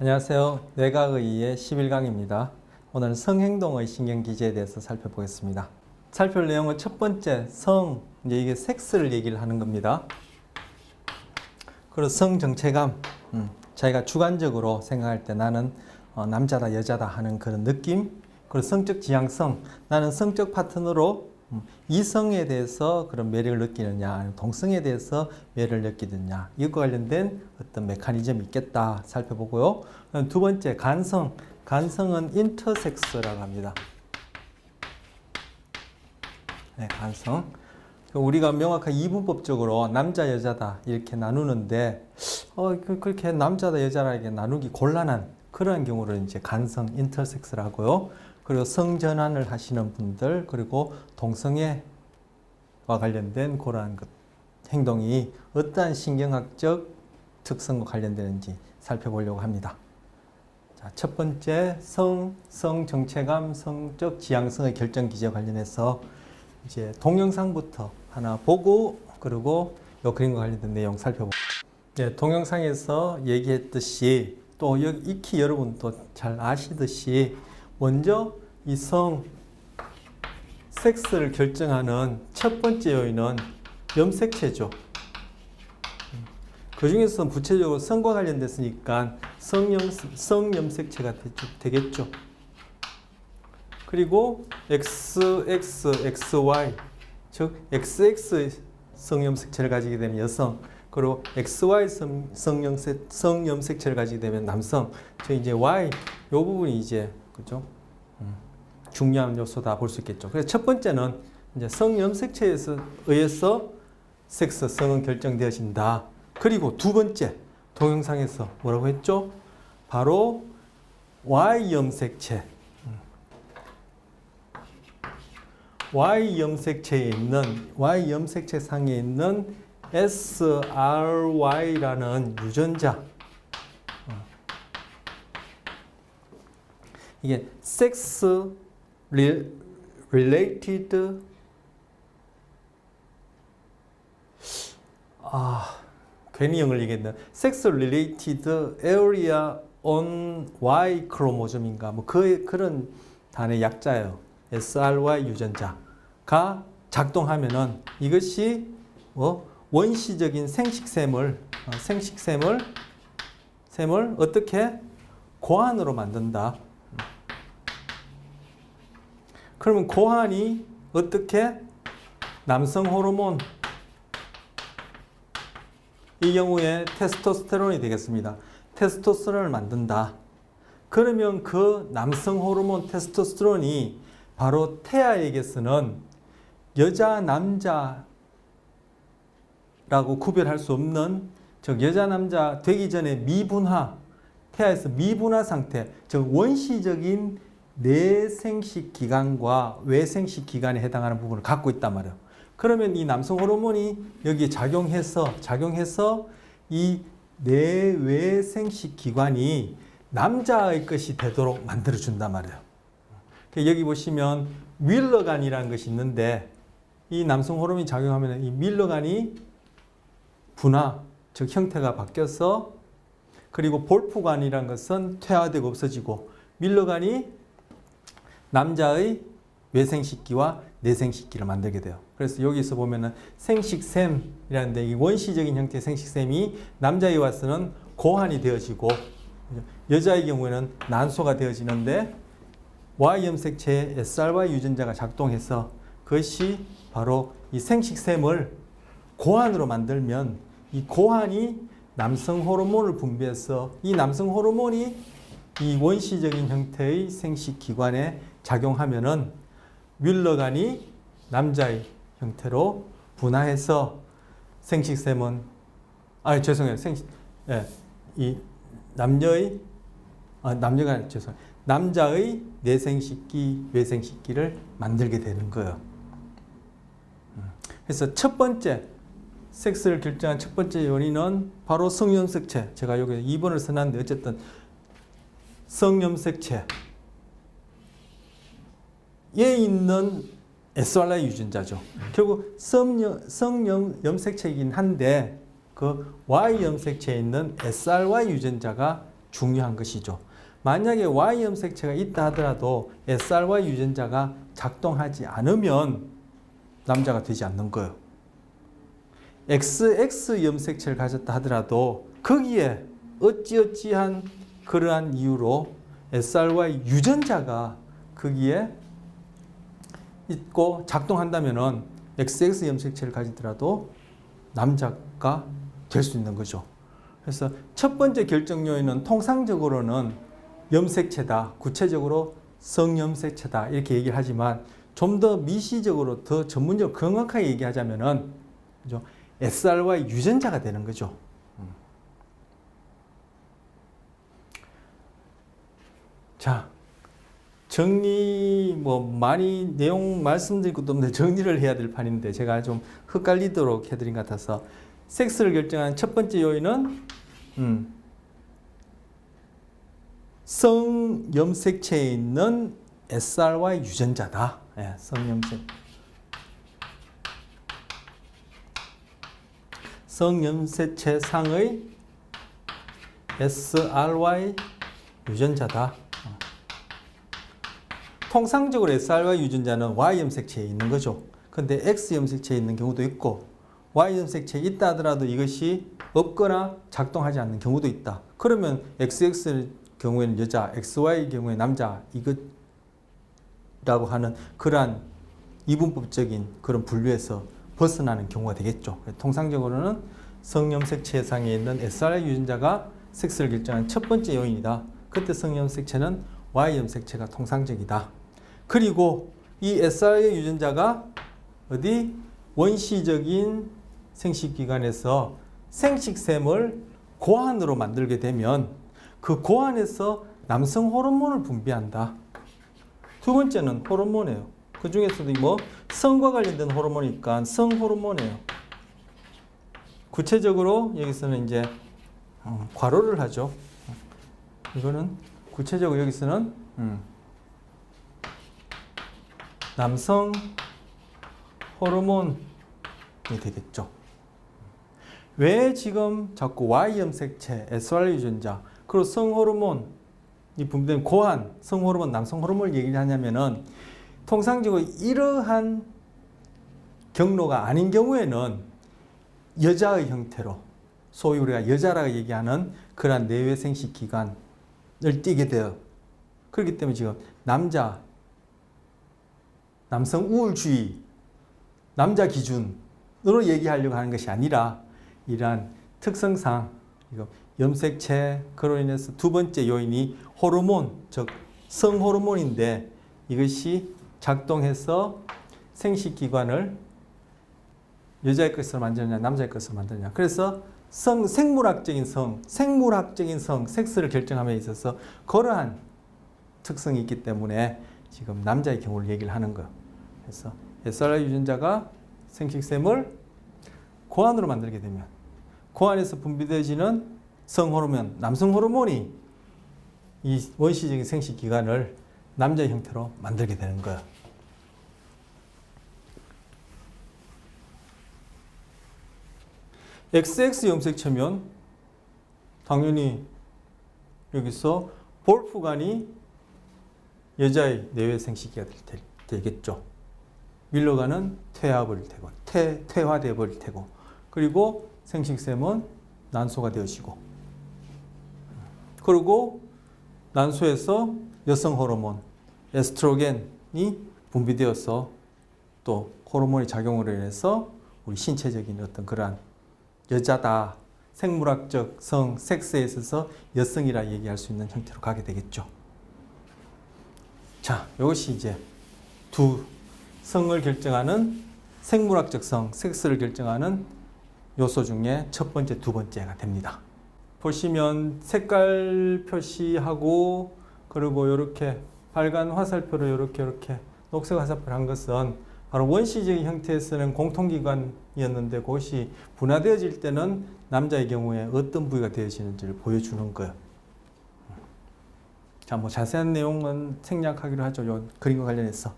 안녕하세요. 뇌과의의 11강입니다. 오늘은 성행동의 신경기제에 대해서 살펴보겠습니다. 살펴볼 내용은 첫 번째, 이제 이게 섹스를 얘기를 하는 겁니다. 그리고 성정체감, 자기가 주관적으로 생각할 때 나는 남자다, 여자다 하는 그런 느낌. 그리고 성적 지향성, 나는 성적 파트너로 이성에 대해서 그런 매력을 느끼느냐, 아니면 동성에 대해서 매력을 느끼느냐, 이것과 관련된 어떤 메커니즘이 있겠다 살펴보고요. 두 번째, 간성은 인터섹스라고 합니다. 네, 간성. 우리가 명확한 이분법적으로 남자, 여자다 이렇게 나누는데 그렇게 남자다, 여자다 이렇게 나누기 곤란한 그런 경우를 이제 간성, 인터섹스라고요. 그리고 성전환을 하시는 분들, 그리고 동성애와 관련된 그러한 행동이 어떠한 신경학적 특성과 관련되는지 살펴보려고 합니다. 자, 첫 번째, 성정체감, 성적 지향성의 결정 기제와 관련해서 이제 동영상부터 하나 보고, 그리고 이 그림과 관련된 내용 살펴보고. 네, 동영상에서 얘기했듯이 또 익히 여러분도 잘 아시듯이 먼저 이 섹스를 결정하는 첫 번째 요인은 염색체죠. 그 중에서 구체적으로 성과 관련됐으니까 성염색체가 되겠죠. 그리고 XY, 즉 XX 성염색체를 가지게 되면 여성, 그리고 XY 성염색체를 가지게 되면 남성. 즉 이제 Y 요 부분이 이제 그죠? 중요한 요소다 볼 수 있겠죠. 그래서 첫 번째는 이제 성염색체에 의해서 성은 결정되어진다. 그리고 두 번째, 동영상에서 뭐라고 했죠? 바로 Y염색체. Y염색체 상에 있는 SRY라는 유전자. 이게 sex related 괜히 영어를 얘기했네. sex related area on Y 크로모즘인가 뭐 그런 단의 약자예요. SRY 유전자가 작동하면은 이것이 원시적인 생식샘을 어떻게 고환으로 만든다. 그러면 고환이 어떻게 남성 호르몬, 이 경우에 테스토스테론이 되겠습니다. 테스토스테론을 만든다. 그러면 그 남성 호르몬 테스토스테론이 바로 태아에게서는 여자, 남자라고 구별할 수 없는, 즉 여자, 남자 되기 전에 미분화, 태아에서 미분화 상태, 즉 원시적인 내생식 기관과 외생식 기관에 해당하는 부분을 갖고 있단 말이에요. 그러면 이 남성 호르몬이 여기에 작용해서 이 내외생식 기관이 남자의 것이 되도록 만들어준단 말이에요. 여기 보시면 윌러간이라는 것이 있는데 이 남성 호르몬이 작용하면 이 윌러간이 분화, 즉 형태가 바뀌어서, 그리고 볼프관이라는 것은 퇴화되고 없어지고, 윌러간이 남자의 외생식기와 내생식기를 만들게 돼요. 그래서 여기서 보면은 생식샘이라는데 이 원시적인 형태의 생식샘이 남자에 와서는 고환이 되어지고 여자의 경우에는 난소가 되어지는데 Y염색체의 SRY 유전자가 작동해서 그것이 바로 이 생식샘을 고환으로 만들면 이 고환이 남성 호르몬을 분비해서 이 남성 호르몬이 이 원시적인 형태의 생식기관에 작용하면은 윌러간이 남자의 형태로 분화해서 생식샘은 이 남자의 내생식기, 외생식기를 만들게 되는 거예요. 그래서 첫 번째 섹스를 결정한 첫 번째 요인은 바로 성염색체. 제가 여기 2번을 써놨는데 어쨌든 성염색체에 있는 SRY 유전자죠. 결국 성염색체이긴 한데 그 Y염색체에 있는 SRY 유전자가 중요한 것이죠. 만약에 Y 염색체가 있다 하더라도 SRY 유전자가 작동하지 않으면 남자가 되지 않는 거예요. XX 염색체를 가졌다 하더라도 거기에 어찌어찌한 그러한 이유로 SRY 유전자가 거기에 있고 작동한다면은 XX 염색체를 가지더라도 남자가 될 수 있는 거죠. 그래서 첫 번째 결정 요인은 통상적으로는 염색체다, 구체적으로 성염색체다 이렇게 얘기를 하지만 좀 더 미시적으로 더 전문적으로 정확하게 얘기하자면은 그죠? SRY 유전자가 되는 거죠. 자, 정리 많이 내용 말씀드릴 것도 없는데 정리를 해야 될 판인데 제가 좀 헷갈리도록 해드린 것 같아서 섹스를 결정하는 첫 번째 요인은 성염색체에 있는 SRY 유전자다. 예, 성염색체 상의 SRY 유전자다. 통상적으로 SRY 유전자는 Y 염색체에 있는 거죠. 근데 X 염색체에 있는 경우도 있고 Y 염색체에 있다 하더라도 이것이 없거나 작동하지 않는 경우도 있다. 그러면 XX 경우에는 여자, XY 경우에 남자 이것이라고 하는 그러한 이분법적인 그런 분류에서 벗어나는 경우가 되겠죠. 통상적으로는 성염색체상에 있는 SRY 유전자가 섹스를 결정하는 첫 번째 요인이다. 그때 성염색체는 Y 염색체가 통상적이다. 그리고 이 SRY 유전자가 어디 원시적인 생식기관에서 생식샘을 고환으로 만들게 되면 그 고환에서 남성 호르몬을 분비한다. 두 번째는 호르몬이에요. 그 중에서도 성과 관련된 호르몬이니까 성호르몬이에요. 구체적으로 여기서는 이제 괄호를 하죠. 이거는 구체적으로 여기서는 남성 호르몬이 되겠죠. 왜 지금 자꾸 Y 염색체, SRY 유전자, 그리고 성호르몬이 분비된 고환, 성호르몬, 남성 호르몬을 얘기를 하냐면은 통상적으로 이러한 경로가 아닌 경우에는 여자의 형태로 소위 우리가 여자라고 얘기하는 그러한 내외 생식 기관을 띠게 돼요. 그렇기 때문에 지금 남성 우월주의, 남자 기준으로 얘기하려고 하는 것이 아니라 이러한 특성상 염색체, 그로 인해서 두 번째 요인이 호르몬, 즉 성호르몬인데 이것이 작동해서 생식기관을 여자의 것으로 만드느냐 남자의 것으로 만드느냐. 그래서 생물학적인 성, 섹스를 결정함에 있어서 그러한 특성이 있기 때문에 지금 남자의 경우를 얘기를 하는 거예요. 그래서 SRY 유전자가 생식샘을 고환으로 만들게 되면 고환에서 분비되어지는 성호르몬, 남성 호르몬이 이 원시적인 생식기관을 남자의 형태로 만들게 되는 거예요. XX 염색체면 당연히 여기서 볼프간이 여자의 내외 생식기가 되겠죠. 밀러간은 퇴화될 테고 그리고 생식샘은 난소가 되어지고 그리고 난소에서 여성 호르몬 에스트로겐이 분비되어서 또 호르몬의 작용으로 인해서 우리 신체적인 어떤 그러한 여자다, 생물학적 성, 섹스에 있어서 여성이라 얘기할 수 있는 형태로 가게 되겠죠. 자, 이것이 이제 두 성을 결정하는 생물학적 성, 섹스를 결정하는 요소 중에 첫 번째, 두 번째가 됩니다. 보시면 색깔 표시하고 그리고 이렇게 빨간 화살표로 이렇게 녹색 화살표를 한 것은 바로 원시적인 형태에서는 공통기관이었는데 그것이 분화되어질 때는 남자의 경우에 어떤 부위가 되어지는지를 보여주는 거예요. 자, 자세한 내용은 생략하기로 하죠. 요 그림과 관련해서.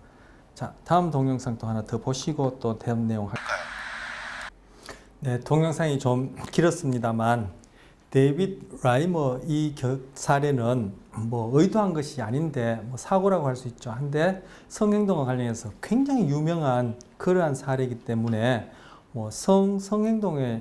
자, 다음 동영상 또 하나 더 보시고 또 다음 내용 할까요? 네, 동영상이 좀 길었습니다만 데이빗 라이머 이 사례는 뭐 의도한 것이 아닌데 뭐 사고라고 할 수 있죠. 한데 성행동과 관련해서 굉장히 유명한 그러한 사례이기 때문에 뭐 성행동과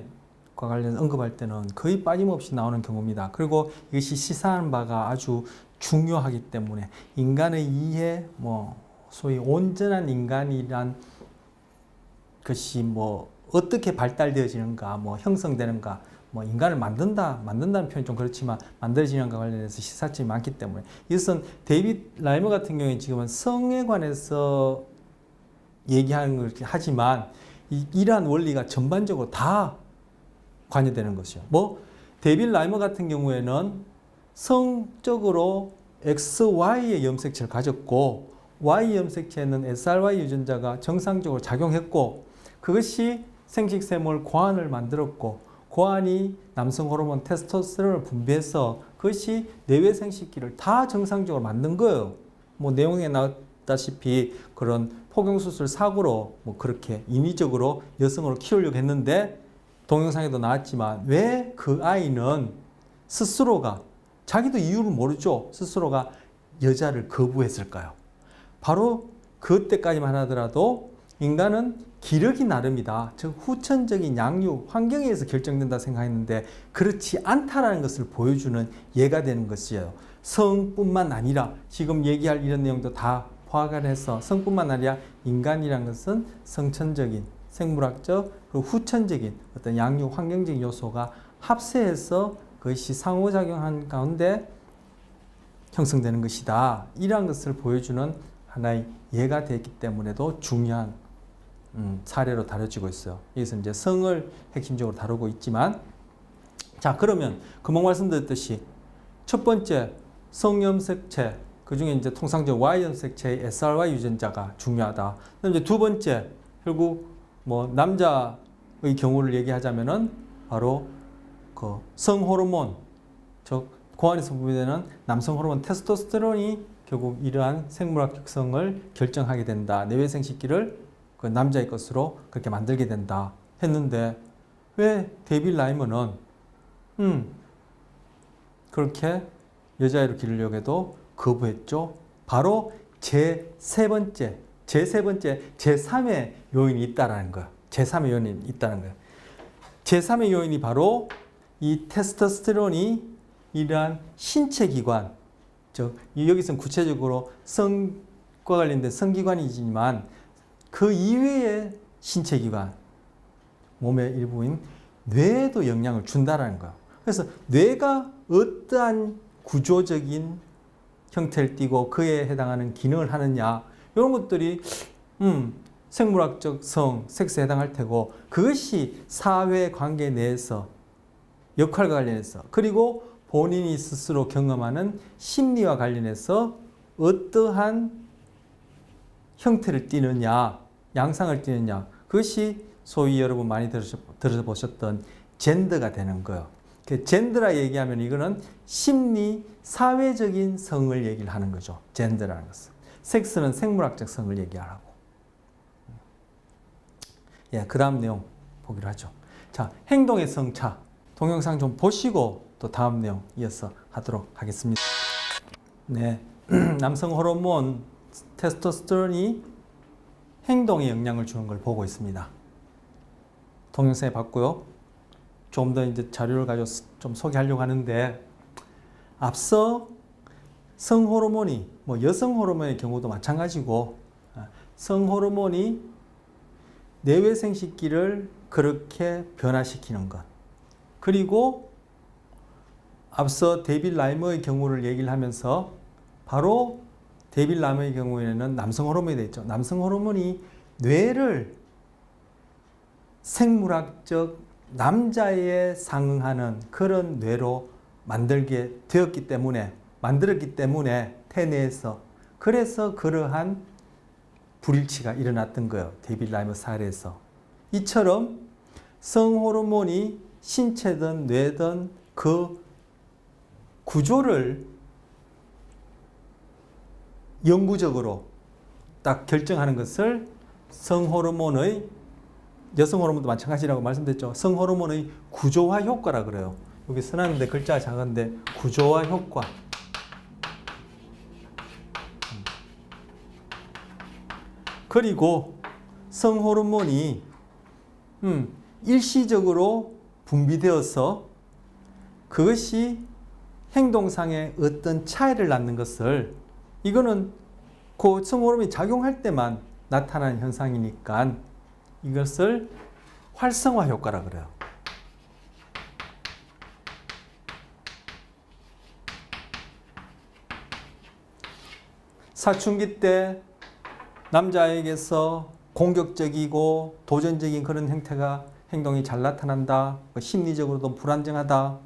관련해서 언급할 때는 거의 빠짐없이 나오는 경우입니다. 그리고 이것이 시사하는 바가 아주 중요하기 때문에 인간의 이해, 뭐 소위 온전한 인간이란 것이 뭐 어떻게 발달되어지는가, 뭐 형성되는가, 뭐 인간을 만든다는 표현이 좀 그렇지만 만들어지는 것과 관련해서 시사점이 많기 때문에 이것은 데이빗 라이머 같은 경우에 지금은 성에 관해서 얘기하는 걸 하지만 이러한 원리가 전반적으로 다 관여되는 것이요. 뭐 데이빗 라이머 같은 경우에는 성적으로 XY의 염색체를 가졌고 Y 염색체는 SRY 유전자가 정상적으로 작용했고 그것이 생식샘을 고안을 만들었고 고안이 남성 호르몬 테스토스테론을 분비해서 그것이 내외 생식기를 다 정상적으로 만든 거예요. 뭐 내용에 나왔다시피 그런 포경수술 사고로 뭐 그렇게 인위적으로 여성으로 키우려고 했는데 동영상에도 나왔지만 왜 그 아이는 스스로가 자기도 이유를 모르죠. 스스로가 여자를 거부했을까요? 바로 그때까지만 하더라도 인간은 기력이 나름이다. 즉 후천적인 양육, 환경에 의해서 결정된다 생각했는데 그렇지 않다라는 것을 보여주는 예가 되는 것이에요. 성뿐만 아니라 지금 얘기할 이런 내용도 다 포함을 해서 성뿐만 아니라 인간이란 것은 성천적인, 생물학적, 그리고 후천적인 어떤 양육, 환경적인 요소가 합세해서 그것이 상호작용한 가운데 형성되는 것이다. 이러한 것을 보여주는 하나의 예가 되기 때문에도 중요한 사례로 다뤄지고 있어요. 여기서 이제 성을 핵심적으로 다루고 있지만, 자, 그러면 금방 말씀드렸듯이 첫 번째 성염색체, 그 중에 이제 통상적 Y 염색체의 SRY 유전자가 중요하다. 그다음에 이제 두 번째, 결국 뭐 남자의 경우를 얘기하자면은 바로 그 성호르몬, 즉 고안에서 분비되는 남성 호르몬 테스토스테론이 결국 이러한 생물학적 성을 결정하게 된다. 내외 생식기를 그 남자의 것으로 그렇게 만들게 된다 했는데 왜 데이빗 라이머는 그렇게 여자애로 기르려고 해도 거부했죠? 바로 제3의 요인이 있다라는 거예요. 제3의 요인이 있다는 거예요. 제3의 요인이 바로 이 테스토스테론이 이러한 신체 기관, 즉 여기서는 구체적으로 성과 관련된 성기관이지만 그 이외의 신체 기관, 몸의 일부인 뇌에도 영향을 준다라는 거예요. 그래서 뇌가 어떠한 구조적인 형태를 띠고 그에 해당하는 기능을 하느냐, 이런 것들이 생물학적 성, 섹스에 해당할 테고 그것이 사회 관계 내에서 역할과 관련해서 그리고 본인이 스스로 경험하는 심리와 관련해서 어떠한 형태를 띠느냐, 양상을 띠느냐, 그것이 소위 여러분 많이 들어보셨던 젠더가 되는 거예요. 젠더라 얘기하면 이거는 심리, 사회적인 성을 얘기를 하는 거죠. 젠더라는 것은. 섹스는 생물학적 성을 얘기하라고. 예, 그 다음 내용 보기로 하죠. 자, 행동의 성차. 동영상 좀 보시고 또 다음 내용 이어서 하도록 하겠습니다. 네, 남성 호르몬 테스토스테론이 행동에 영향을 주는 걸 보고 있습니다. 동영상에 봤고요. 좀 더 이제 자료를 가지고 좀 소개하려고 하는데 앞서 성호르몬이 뭐 여성 호르몬의 경우도 마찬가지고 성호르몬이 내외 생식기를 그렇게 변화시키는 것, 그리고 앞서 데이빗 라이머의 경우를 얘기를 하면서 바로 데이빗 라이머의 경우에는 남성 호르몬이 되어 있죠. 남성 호르몬이 뇌를 생물학적 남자에 상응하는 그런 뇌로 만들었기 때문에 태내에서 그래서 그러한 불일치가 일어났던 거예요. 데이빗 라이머 사례에서. 이처럼 성호르몬이 신체든 뇌든 그 구조를 영구적으로 딱 결정하는 것을 성호르몬의, 여성 호르몬도 마찬가지라고 말씀드렸죠. 성호르몬의 구조화 효과라 그래요. 여기 써놨는데 글자가 작은데 구조화 효과. 그리고 성호르몬이 일시적으로 분비되어서 그것이 행동상의 어떤 차이를 낳는 것을, 이거는 그 성호르몬이 작용할 때만 나타나는 현상이니까 이것을 활성화 효과라 그래요. 사춘기 때 남자에게서 공격적이고 도전적인 그런 행동이 잘 나타난다. 심리적으로도 불안정하다.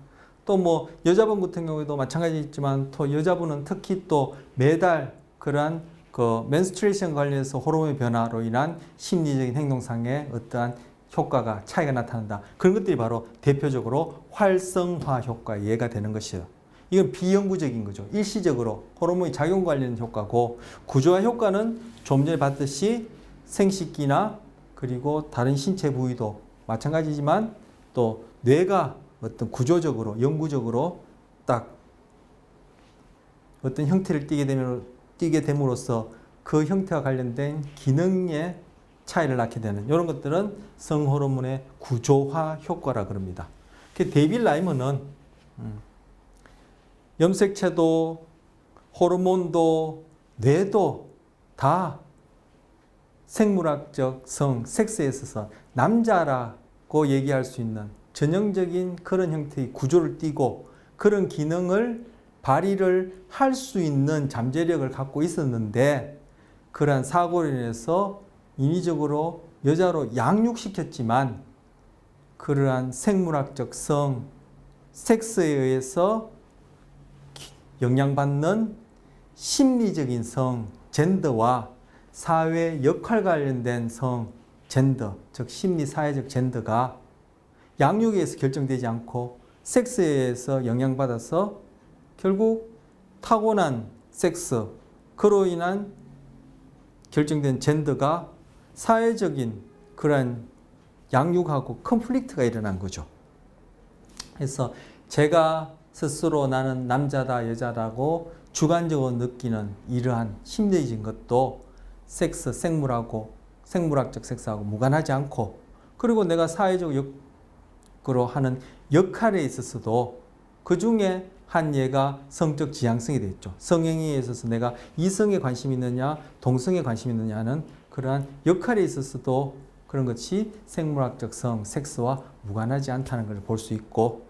또 뭐 여자분 같은 경우에도 마찬가지지만 또 여자분은 특히 또 매달 그러한 그 menstruation 관련해서 호르몬의 변화로 인한 심리적인 행동상의 어떠한 효과가 차이가 나타난다. 그런 것들이 바로 대표적으로 활성화 효과의 예가 되는 것이에요. 이건 비영구적인 거죠. 일시적으로 호르몬이 작용 관련 효과고, 구조화 효과는 좀 전에 봤듯이 생식기나 그리고 다른 신체 부위도 마찬가지지만 또 뇌가 어떤 구조적으로 영구적으로 딱 어떤 형태를 띠게 됨으로써 그 형태와 관련된 기능의 차이를 낳게 되는 이런 것들은 성호르몬의 구조화 효과라 그럽니다. 데이빗 라이머는 염색체도 호르몬도 뇌도 다 생물학적 성, 섹스에 있어서 남자라고 얘기할 수 있는 전형적인 그런 형태의 구조를 띠고 그런 기능을 발휘를 할 수 있는 잠재력을 갖고 있었는데, 그러한 사고로 인해서 인위적으로 여자로 양육시켰지만 그러한 생물학적 성, 섹스에 의해서 영향받는 심리적인 성, 젠더와 사회 역할 관련된 성, 젠더, 즉 심리 사회적 젠더가 양육에 의해서 결정되지 않고 섹스에 의해서 영향받아서 결국 타고난 섹스, 그로 인한 결정된 젠더가 사회적인 그러한 양육하고 컨플릭트가 일어난 거죠. 그래서 제가 스스로 나는 남자다 여자라고 주관적으로 느끼는 이러한 심리적인 것도 섹스, 생물학적 섹스하고 무관하지 않고, 그리고 내가 사회적으로 하는 역할에 있어서도 그 중에 한 예가 성적 지향성이 되겠죠. 성행위에 있어서 내가 이성에 관심이 있느냐 동성에 관심이 있느냐 하는 그러한 역할에 있어서도 그런 것이 생물학적 성, 섹스와 무관하지 않다는 걸 볼 수 있고,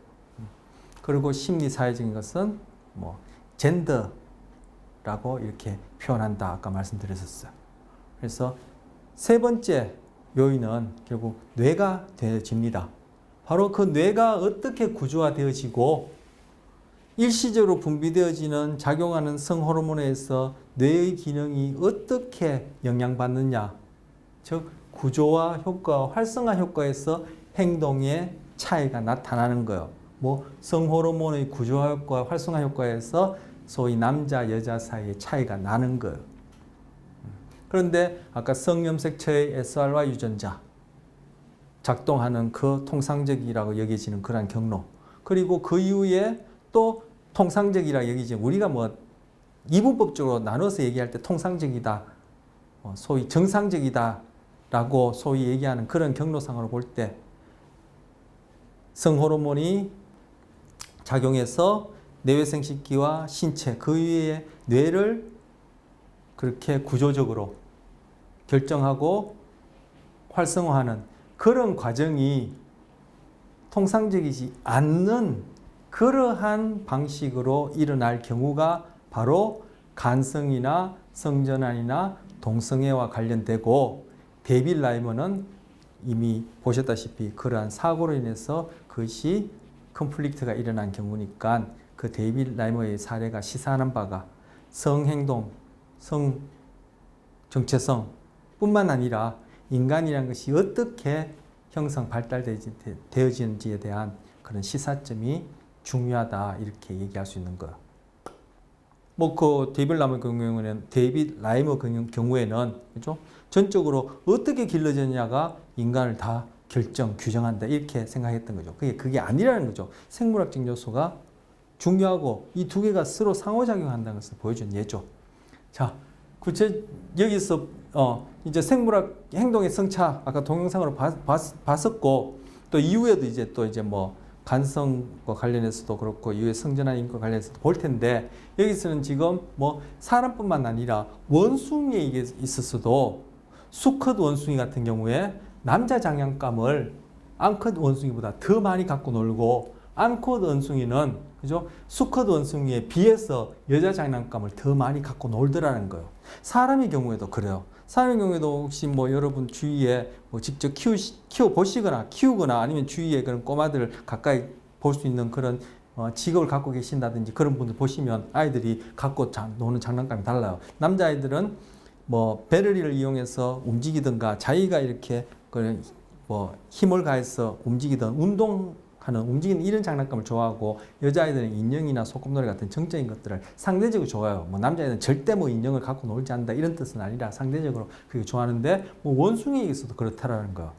그리고 심리 사회적인 것은 뭐 젠더라고 이렇게 표현한다 아까 말씀드렸었어요. 그래서 세 번째 요인은 결국 뇌가 되어집니다. 바로 그 뇌가 어떻게 구조화되어지고 일시적으로 분비되어지는 작용하는 성호르몬에 의해서 뇌의 기능이 어떻게 영향받느냐, 즉 구조화 효과, 활성화 효과에서 행동의 차이가 나타나는 거예요. 뭐 성호르몬의 구조화 효과, 활성화 효과에서 소위 남자 여자 사이의 차이가 나는 거예요. 그런데 아까 성염색체의 SRY 유전자 작동하는 그 통상적이라고 여겨지는 그런 경로, 그리고 그 이후에 또 통상적이라 여기지만 우리가 뭐 이분법적으로 나눠서 얘기할 때 통상적이다, 소위 정상적이다 라고 소위 얘기하는 그런 경로상으로 볼 때 성호르몬이 작용해서 내외생식기와 신체 그 위에 뇌를 그렇게 구조적으로 결정하고 활성화하는 그런 과정이 통상적이지 않는 그러한 방식으로 일어날 경우가 바로 간성이나 성전환이나 동성애와 관련되고, 데이빗 라이머는 이미 보셨다시피 그러한 사고로 인해서 그것이 컨플릭트가 일어난 경우니까 그 데이빗 라이머의 사례가 시사하는 바가 성행동, 성 정체성 뿐만 아니라 인간이라는 것이 어떻게 형성 발달되어지는지에 대한 그런 시사점이 중요하다 이렇게 얘기할 수 있는 거예요. 뭐 그 데이빗 라이머 경우에는 그죠? 전적으로 어떻게 길러졌냐가 인간을 다 결정, 규정한다 이렇게 생각했던 거죠. 그게 아니라는 거죠. 생물학적 요소가 중요하고 이 두 개가 서로 상호작용한다는 것을 보여준 예죠. 자, 여기서 이제 생물학 행동의 성차 아까 동영상으로 봤었고 또 이후에도 이제 뭐 간성과 관련해서도 그렇고 이후에 성전환인과 관련해서도 볼 텐데 여기서는 지금 뭐 사람뿐만 아니라 원숭이에 이게 있었어도 수컷 원숭이 같은 경우에 남자 장난감을 암컷 원숭이보다 더 많이 갖고 놀고 암컷 원숭이는 그죠? 수컷 원숭이에 비해서 여자 장난감을 더 많이 갖고 놀더라는 거예요. 사람의 경우에도 그래요. 사람의 경우에도 혹시 뭐 여러분 주위에 뭐 직접 키우거나 아니면 주위에 그런 꼬마들 가까이 볼 수 있는 그런 직업을 갖고 계신다든지 그런 분들 보시면 아이들이 갖고 노는 장난감이 달라요. 남자아이들은 뭐 배럴리를 이용해서 움직이든가 자기가 이렇게 뭐 힘을 가해서 움직이는 이런 장난감을 좋아하고 여자아이들은 인형이나 소꿉놀이 같은 정적인 것들을 상대적으로 좋아해요. 뭐 남자아이들은 절대 뭐 인형을 갖고 놀지 않는다 이런 뜻은 아니라 상대적으로 그게 좋아하는데 뭐 원숭이에게서도 그렇다라는 거예요.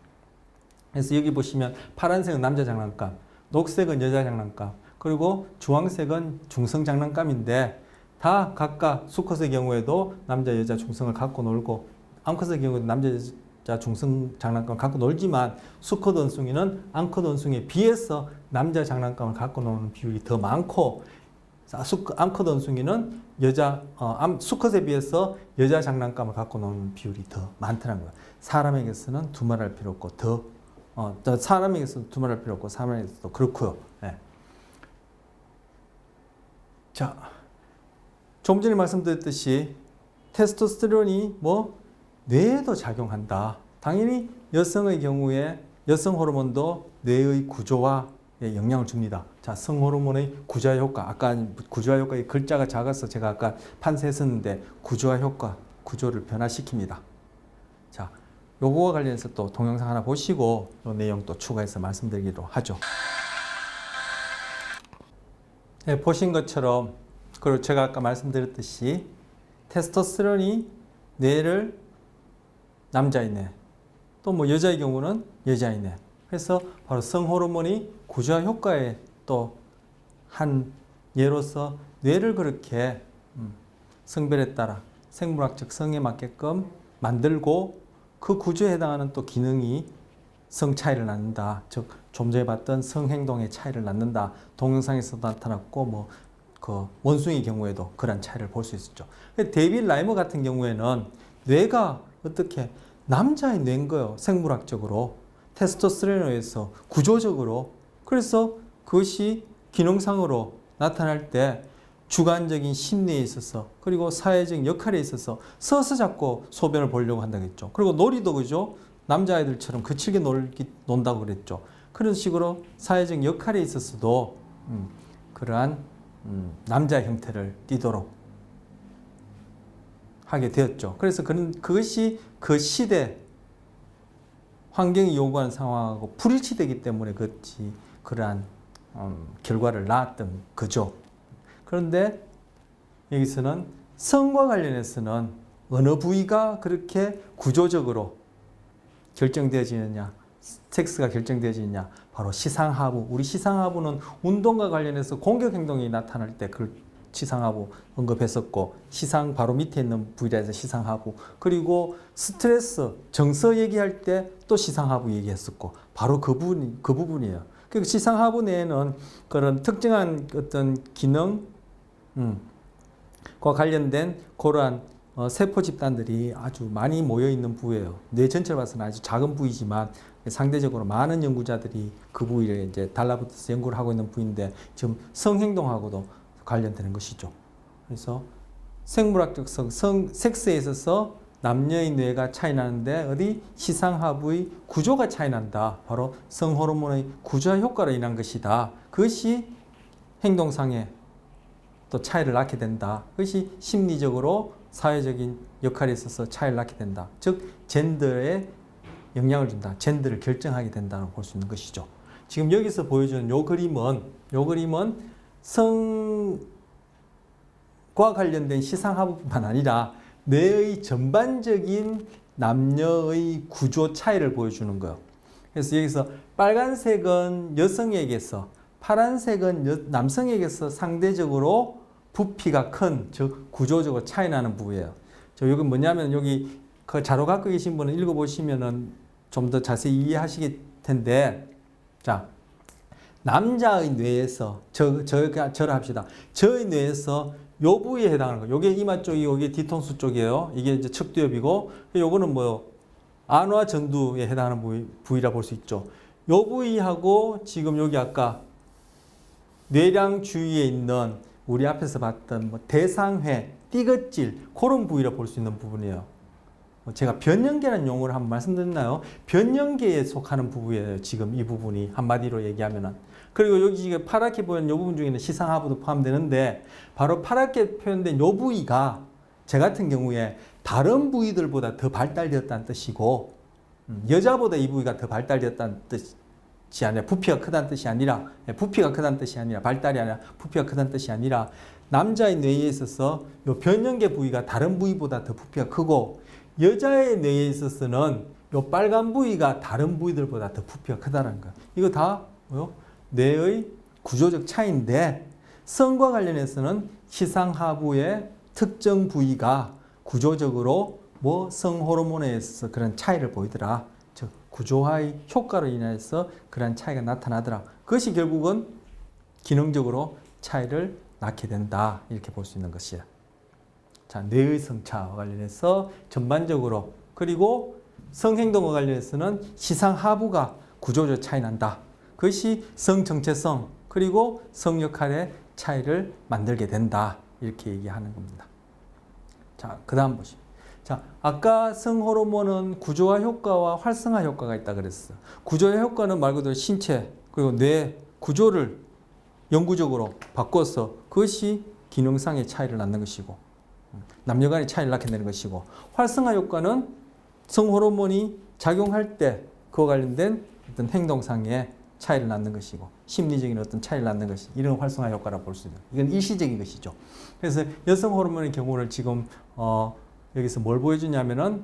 그래서 여기 보시면 파란색은 남자 장난감, 녹색은 여자 장난감, 그리고 주황색은 중성 장난감인데 다 각각 수컷의 경우에도 남자 여자 중성을 갖고 놀고 암컷의 경우에도 남자 여자 중성 장난감을 갖고 놀지만 수컷 원숭이는 암컷 원숭이에 비해서 남자 장난감을 갖고 노는 비율이 더 많고 암컷 원숭이는 수컷에 비해서 여자 장난감을 갖고 노는 비율이 더 많다는 거예요. 사람에게서는 두말할 필요 없고 사람에게서도 두말할 필요 없고 사람에게서도 그렇고요. 네. 자, 좀 전에 말씀드렸듯이 테스토스테론이 뭐 뇌에도 작용한다. 당연히 여성의 경우에 여성 호르몬도 뇌의 구조와 영향을 줍니다. 자, 성호르몬의 구조화 효과. 아까 구조화 효과의 글자가 작아서 제가 아까 판세했었는데 구조화 효과, 구조를 변화시킵니다. 자, 요거와 관련해서 또 동영상 하나 보시고 요 내용 또 추가해서 말씀드리기로 하죠. 네, 보신 것처럼 그리고 제가 아까 말씀드렸듯이 테스토스테론이 뇌를 남자의 뇌, 또 뭐 여자의 경우는 여자의 뇌. 그래서 바로 성호르몬이 구조화 효과의 또 한 예로서 뇌를 그렇게 성별에 따라 생물학적 성에 맞게끔 만들고 그 구조에 해당하는 또 기능이 성 차이를 낳는다. 즉 좀 전에 봤던 성행동의 차이를 낳는다. 동영상에서도 나타났고 뭐 그 원숭이 경우에도 그런 차이를 볼 수 있었죠. 데이빗 라이머 같은 경우에는 뇌가 어떻게 남자의 뇌인 거예요. 생물학적으로 테스토스테론에 의해서 구조적으로. 그래서 그것이 기능상으로 나타날 때 주관적인 심리에 있어서 그리고 사회적 역할에 있어서 서서 자꾸 소변을 보려고 한다겠죠. 그리고 놀이도 그죠. 남자아이들처럼 거칠게 논다고 그랬죠. 그런 식으로 사회적 역할에 있어서도 그러한 남자 형태를 띠도록 하게 되었죠. 그래서 그것이 그 시대 환경이 요구하는 상황하고 불일치되기 때문에 그러한 결과를 낳았던 거죠. 그런데 여기서는 성과 관련해서는 어느 부위가 그렇게 구조적으로 결정되어지느냐, 섹스가 결정되어지느냐, 바로 시상하부. 우리 시상하부는 운동과 관련해서 공격 행동이 나타날 때 그 시상하부 언급했었고, 시상 바로 밑에 있는 부위라 해서 시상하부. 그리고 스트레스, 정서 얘기할 때 또 시상하부 얘기했었고, 바로 그 부분이에요. 그 시상하부 내에는 그런 특정한 어떤 기능, 과 관련된 그러한 세포 집단들이 아주 많이 모여 있는 부위예요. 뇌 전체를 봐서는 아주 작은 부위지만 상대적으로 많은 연구자들이 그 부위를 이제 달라붙어서 연구를 하고 있는 부위인데 지금 성행동하고도 관련되는 것이죠. 그래서 생물학적 섹스에 있어서 남녀의 뇌가 차이 나는데 어디 시상하부의 구조가 차이 난다. 바로 성호르몬의 구조화 효과로 인한 것이다. 그것이 행동상에 또 차이를 낳게 된다. 그것이 심리적으로 사회적인 역할에 있어서 차이를 낳게 된다. 즉 젠더에 영향을 준다. 젠더를 결정하게 된다고 볼 수 있는 것이죠. 지금 여기서 보여주는 요 그림은 성과 관련된 시상하부뿐만 아니라 뇌의 전반적인 남녀의 구조 차이를 보여주는 거예요. 그래서 여기서 빨간색은 여성에게서, 파란색은 남성에게서 상대적으로 부피가 큰, 즉 구조적으로 차이나는 부위예요. 여기 뭐냐면 여기 그 자료 갖고 계신 분은 읽어보시면은 좀 더 자세히 이해하시게 텐데, 자, 남자의 뇌에서 저를 합시다. 저의 뇌에서 요 부위에 해당하는 거. 요게 이마 쪽이, 요게 뒤통수 쪽이에요. 이게 이제 척두엽이고, 요거는 뭐 안과 전두에 해당하는 부위라 볼 수 있죠. 요 부위하고 지금 여기 아까 뇌량 주위에 있는 우리 앞에서 봤던 뭐 대상회, 띠긋질 그런 부위라 볼 수 있는 부분이에요. 제가 변형계라는 용어를 한번 말씀드렸나요? 변형계에 속하는 부분이에요. 지금 이 부분이 한마디로 얘기하면은. 그리고 여기 지금 파랗게 보이는 이 부분 중에는 시상하부도 포함되는데, 바로 파랗게 표현된 이 부위가 제 같은 경우에 다른 부위들보다 더 발달되었다는 뜻이고, 여자보다 이 부위가 더 발달되었다는 뜻이 아니라, 부피가 크다는 뜻이 아니라, 부피가 크다는 뜻이 아니라, 발달이 아니라 부피가 크다는 뜻이 아니라, 남자의 뇌에 있어서 이 변형계 부위가 다른 부위보다 더 부피가 크고, 여자의 뇌에 있어서는 이 빨간 부위가 다른 부위들보다 더 부피가 크다는 거예요. 이거 다 뭐요? 뇌의 구조적 차이인데, 성과 관련해서는 시상하부의 특정 부위가 구조적으로 뭐 성호르몬에 있어서 그런 차이를 보이더라. 즉 구조화의 효과로 인해서 그런 차이가 나타나더라. 그것이 결국은 기능적으로 차이를 낳게 된다. 이렇게 볼 수 있는 것이야. 자, 뇌의 성차와 관련해서 전반적으로, 그리고 성행동과 관련해서는 시상하부가 구조적 차이 난다. 그것이 성정체성 그리고 성역할의 차이를 만들게 된다. 이렇게 얘기하는 겁니다. 자, 그 다음 보시죠. 자, 아까 성호르몬은 구조화 효과와 활성화 효과가 있다 그랬어. 구조화 효과는 말 그대로 신체 그리고 뇌 구조를 영구적으로 바꿔서 그것이 기능상의 차이를 낳는 것이고, 남녀 간의 차이를 낳게 되는 것이고, 활성화 효과는 성호르몬이 작용할 때 그와 관련된 어떤 행동상의 차이를 낳는 것이고, 심리적인 어떤 차이를 낳는 것이, 이런 활성화 효과라고 볼 수 있는, 이건 일시적인 것이죠. 그래서 여성 호르몬의 경우를 지금 여기서 뭘 보여주냐면은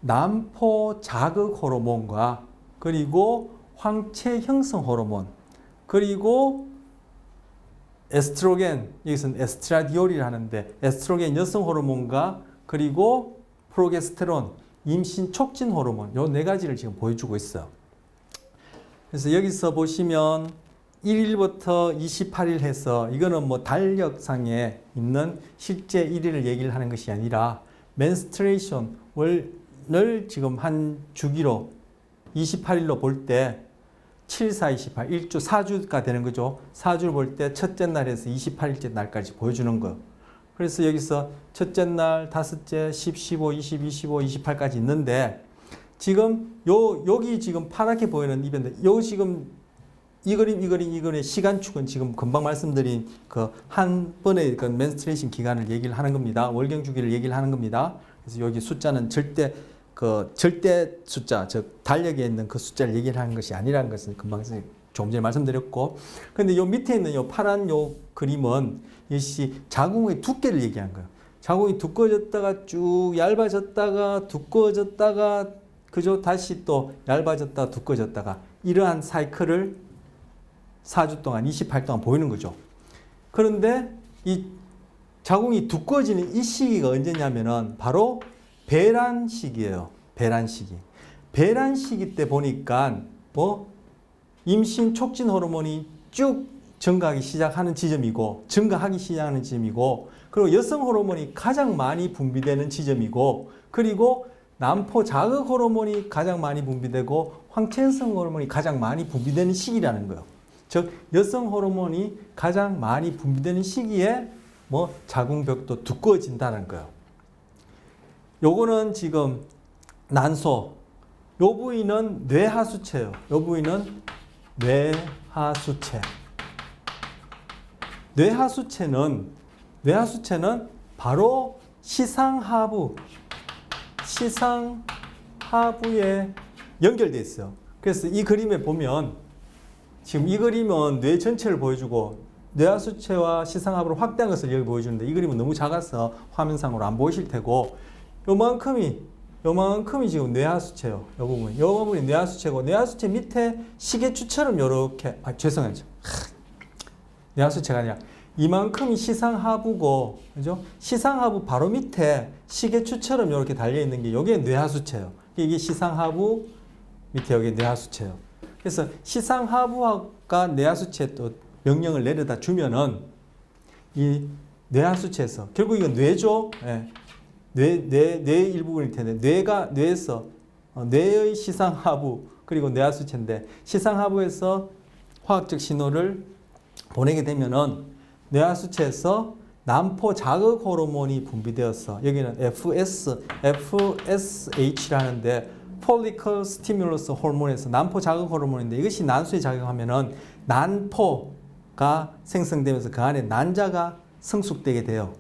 남포 자극 호르몬과 그리고 황체 형성 호르몬 그리고 에스트로겐, 여기서는 에스트라디올이라 하는데 에스트로겐 여성 호르몬과 그리고 프로게스테론 임신 촉진 호르몬, 요 네 가지를 지금 보여주고 있어요. 그래서 여기서 보시면 1일부터 28일 해서, 이거는 뭐 달력상에 있는 실제 1일을 얘기를 하는 것이 아니라 menstruation을 지금 한 주기로 28일로 볼 때 7, 4, 28, 1주 4주가 되는 거죠. 4주를 볼 때 첫째 날에서 28일째 날까지 보여주는 거. 그래서 여기서 첫째 날, 다섯째, 10, 15, 20, 25, 28까지 있는데, 지금 여기 지금 파랗게 보이는 이벤트, 요 지금 이 그림 시간축은 지금 금방 말씀드린 그 한 번의 그 menstruation 기간을 얘기를 하는 겁니다. 월경 주기를 얘기를 하는 겁니다. 그래서 여기 숫자는 절대 숫자, 즉 달력에 있는 그 숫자를 얘기를 하는 것이 아니라는 것을 금방 조금 전에 말씀드렸고, 근데 요 밑에 있는 요 파란 요 그림은 이것이 자궁의 두께를 얘기한 거예요. 자궁이 두꺼워졌다가 쭉 얇아졌다가 두꺼워졌다가 그죠? 다시 또 얇아졌다가 두꺼워졌다가 이러한 사이클을 4주 동안 28 동안 보이는 거죠. 그런데 이 자궁이 두꺼워지는 이 시기가 언제냐면은 바로 배란 시기예요. 배란 시기. 배란 시기 때 보니까 뭐 임신 촉진 호르몬이 쭉 증가하기 시작하는 지점이고, 증가하기 시작하는 지점이고, 그리고 여성 호르몬이 가장 많이 분비되는 지점이고, 그리고 남포 자극 호르몬이 가장 많이 분비되고 황체성 호르몬이 가장 많이 분비되는 시기라는 거예요. 즉 여성 호르몬이 가장 많이 분비되는 시기에 뭐 자궁벽도 두꺼워진다는 거예요. 요거는 지금 난소, 요 부위는 뇌하수체예요. 요 부위는 뇌하수체. 뇌하수체는 바로 시상하부에 연결되어 있어요. 그래서 이 그림에 보면 지금 이 그림은 뇌 전체를 보여주고 뇌하수체와 시상하부를 확대한 것을 여기 보여주는데, 이 그림은 너무 작아서 화면상으로 안 보이실 테고, 요만큼이 요만큼이 지금 뇌하수체요. 요 부분이. 요 부분이 뇌하수체고, 뇌하수체 밑에 시계추처럼 요렇게, 죄송해요. 뇌하수체가 아니라 이만큼이 시상하부고, 그죠? 시상하부 바로 밑에 시계추처럼 이렇게 달려있는 게 요게 뇌하수체예요. 이게 시상하부 밑에 여기 뇌하수체예요. 그래서 시상하부가 뇌하수체에 또 명령을 내려다 주면은 이 뇌하수체에서, 결국 이건 뇌죠? 예. 뇌의 일부분일 텐데, 뇌에서, 뇌의 시상하부, 그리고 뇌하수체인데, 시상하부에서 화학적 신호를 보내게 되면은 뇌하수체에서 난포 자극 호르몬이 분비되어서, 여기는 FSH라는데 Follicle Stimulus 호르몬에서 난포 자극 호르몬인데, 이것이 난소에 작용하면은 난포가 생성되면서 그 안에 난자가 성숙되게 돼요.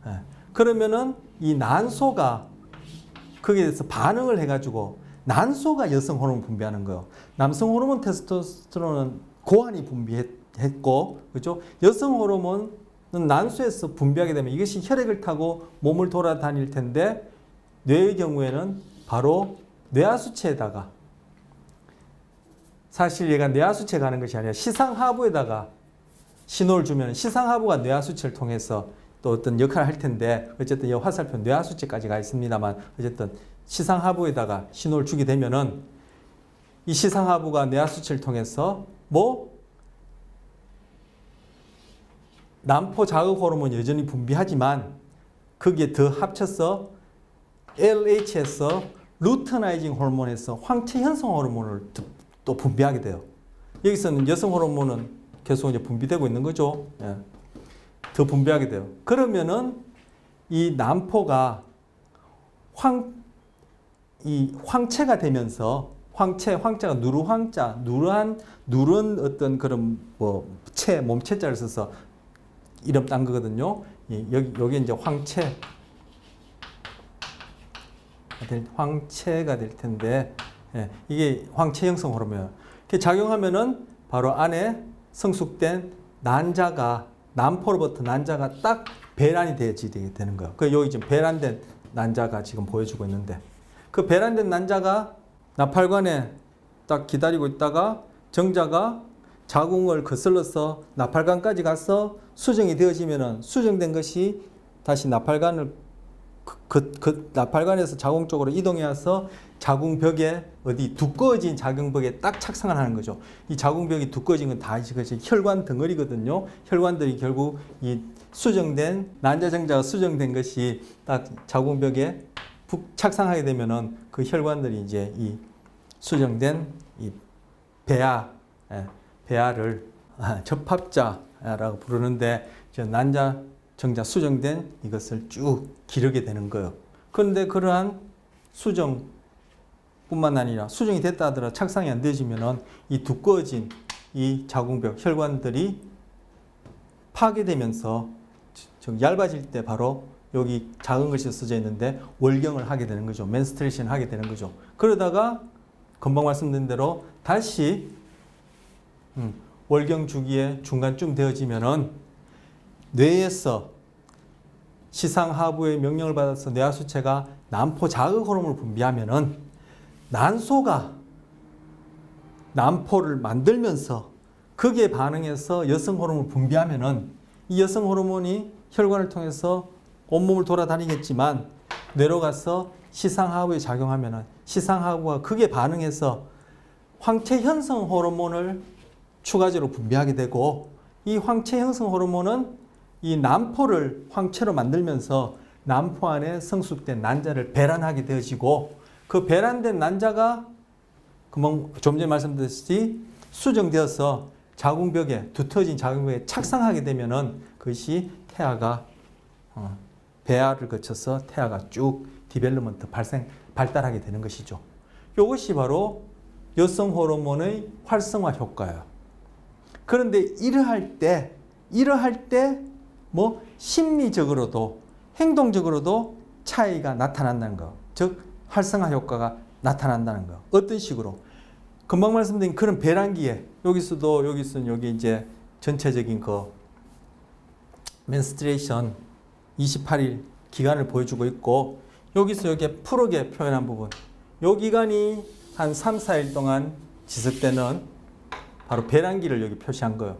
예. 그러면은 이 난소가 거기에 대해서 반응을 해가지고 난소가 여성 호르몬 분비하는 거예요. 남성 호르몬 테스토스테론은 고환이 분비했고, 그죠? 여성 호르몬은 난소에서 분비하게 되면 이것이 혈액을 타고 몸을 돌아다닐 텐데, 뇌의 경우에는 바로 뇌하수체에다가, 사실 얘가 뇌하수체에 가는 것이 아니라 시상하부에다가 신호를 주면 시상하부가 뇌하수체를 통해서 또 어떤 역할을 할 텐데, 어쨌든 이 화살표 뇌하수체까지 가 있습니다만, 어쨌든 시상하부에다가 신호를 주게 되면은 이 시상하부가 뇌하수체를 통해서 난포 자극 호르몬 여전히 분비하지만 거기에 더 합쳐서 LH에서 루테나이징 호르몬에서 황체 현성 호르몬을 또 분비하게 돼요. 여기서는 여성 호르몬은 계속 이제 분비되고 있는 거죠. 예. 더 분비하게 돼요. 그러면은 이 난포가 황체가 되면서, 황자가 누르황자, 누른 어떤 그런 몸체자를 써서 이름 딴 거거든요. 여기 이제 황체가 될 텐데, 예, 이게 황체 형성 호르몬이에요. 이렇게 작용하면은 바로 안에 성숙된 난포로부터 난자가 딱 배란이 되게 되는 거예요. 여기 지금 배란된 난자가 지금 보여주고 있는데, 그 배란된 난자가 나팔관에 딱 기다리고 있다가 정자가 자궁을 거슬러서 나팔관까지 가서 수정이 되어지면은, 수정된 것이 다시 나팔관을 나팔관에서 자궁 쪽으로 이동해 와서 자궁벽에 두꺼워진 자궁벽에 딱 착상을 하는 거죠. 이 자궁벽이 두꺼워진 건 다 이것이 혈관 덩어리거든요. 혈관들이 결국 이 수정된 난자정자가 수정된 것이 딱 자궁벽에 착상하게 되면은 그 혈관들이 이제 이 수정된 이 배아를 접합자라고 부르는데, 난자 정자 수정된 이것을 쭉 기르게 되는 거예요. 그런데 그러한 수정뿐만 아니라 수정이 됐다 하더라도 착상이 안 되어지면은 이 두꺼워진 이 자궁벽 혈관들이 파괴되면서 좀 얇아질 때 바로 여기 작은 것이 써져 있는데 월경을 하게 되는 거죠. menstruation 하게 되는 거죠. 그러다가 금방 말씀드린 대로 다시 월경 주기의 중간쯤 되어지면은 뇌에서 시상하부의 명령을 받아서 뇌하수체가 난포 자극 호르몬을 분비하면은 난소가 난포를 만들면서 거기에 반응해서 여성 호르몬을 분비하면은 이 여성 호르몬이 혈관을 통해서 온몸을 돌아다니겠지만 뇌로 가서 시상하부에 작용하면은 시상하부가 거기에 반응해서 황체 현성 호르몬을 추가적으로 분비하게 되고, 이 황체 형성 호르몬은 이 난포를 황체로 만들면서 난포 안에 성숙된 난자를 배란하게 되어지고, 그 배란된 난자가 좀 전에 말씀드렸듯이 수정되어서 자궁벽에, 두터워진 자궁벽에 착상하게 되면은 그것이 태아가 배아를 거쳐서 태아가 쭉 디벨롭먼트 발달하게 되는 것이죠. 이것이 바로 여성 호르몬의 활성화 효과예요. 그런데 이러할 때 심리적으로도 행동적으로도 차이가 나타난다는 거. 즉 활성화 효과가 나타난다는 거. 어떤 식으로? 금방 말씀드린 그런 배란기에 여기 이제 전체적인 menstruation 28일 기간을 보여주고 있고, 여기서 이렇게 푸르게 표현한 부분, 요 기간이 한 3, 4일 동안 지속되는 바로 배란기를 여기 표시한 거예요.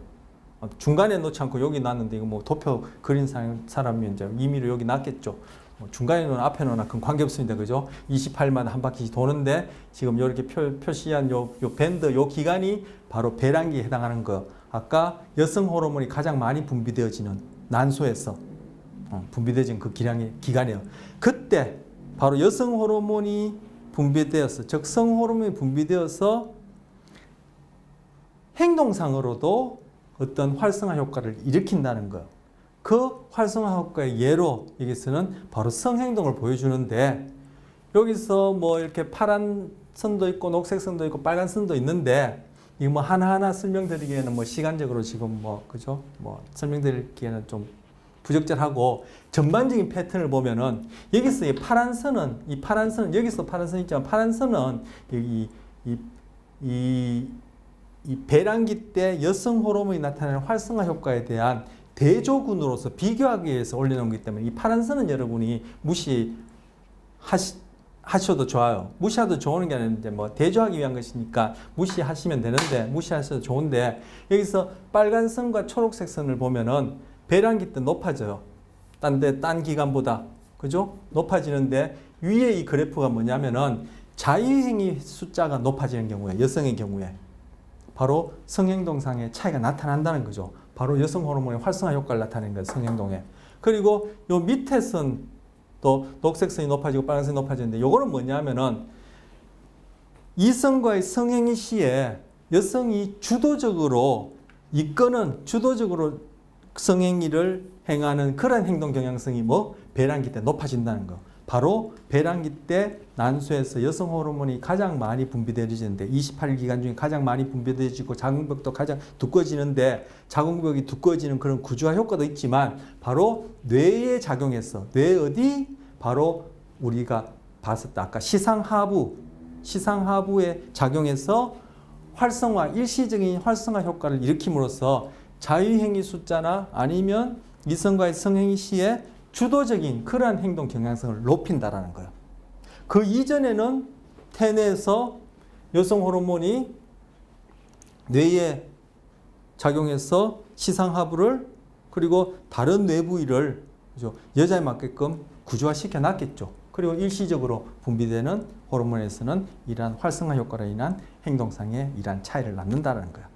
중간에 놓지 않고 여기 놨는데 이거 뭐 도표 그린 사람이 이제 임의로 여기 놨겠죠. 중간에 놓나 앞에 놓나 그건 관계없습니다. 그죠? 28마다 한 바퀴씩 도는데 지금 이렇게 표시한 요 밴드 요 기간이 바로 배란기에 해당하는 거. 아까 여성 호르몬이 가장 많이 분비되어지는 난소에서 분비되어진 그 기간이에요. 그때 바로 여성 호르몬이 분비되어서 즉 성 호르몬이 분비되어서 행동상으로도 어떤 활성화 효과를 일으킨다는 거예요. 그 활성화 효과의 예로 여기서는 바로 성행동을 보여주는데 여기서 뭐 이렇게 파란 선도 있고 녹색 선도 있고 빨간 선도 있는데 이 뭐 하나하나 설명드리기에는 뭐 시간적으로 지금 뭐 그죠? 뭐 설명드리기에는 좀 부적절하고 전반적인 패턴을 보면은 여기서 이 파란 선은 여기서 파란 선 있지만 파란 선은 이 배란기 때 여성 호르몬이 나타내는 활성화 효과에 대한 대조군으로서 비교하기 위해서 올려놓은 거기 때문에 이 파란 선은 여러분이 무시하셔도 좋아요. 무시해도 좋은 게 아니라 뭐 대조하기 위한 것이니까 무시하시면 되는데 무시하셔도 좋은데 여기서 빨간 선과 초록색 선을 보면은 배란기 때 높아져요. 딴 기간보다 그죠? 높아지는데 위에 이 그래프가 뭐냐면은 자유행위 숫자가 높아지는 경우에 여성의 경우에 바로 성행동상의 차이가 나타난다는 거죠. 바로 여성 호르몬의 활성화 효과를 나타내는 거예요. 성행동에. 그리고 요 밑에 선 또 녹색 선이 높아지고 빨간 선이 높아지는데 요거는 뭐냐면은 이성과의 성행위 시에 여성이 주도적으로 성행위를 행하는 그런 행동 경향성이 뭐 배란기 때 높아진다는 거. 바로 배란기 때 난소에서 여성 호르몬이 가장 많이 분비되어지는데 28일 기간 중에 가장 많이 분비되어지고 자궁벽도 가장 두꺼워지는데 자궁벽이 두꺼워지는 그런 구조화 효과도 있지만 바로 뇌에 작용해서 뇌 어디? 바로 우리가 봤었다. 아까 시상하부에 작용해서 일시적인 활성화 효과를 일으킴으로써 자유행위 숫자나 아니면 이성과의 성행위 시에 주도적인 그러한 행동 경향성을 높인다라는 거예요. 그 이전에는 태내에서 여성 호르몬이 뇌에 작용해서 시상하부를 그리고 다른 뇌 부위를 여자에 맞게끔 구조화시켜 놨겠죠. 그리고 일시적으로 분비되는 호르몬에서는 이러한 활성화 효과로 인한 행동상의 이러한 차이를 낳는다는 거예요.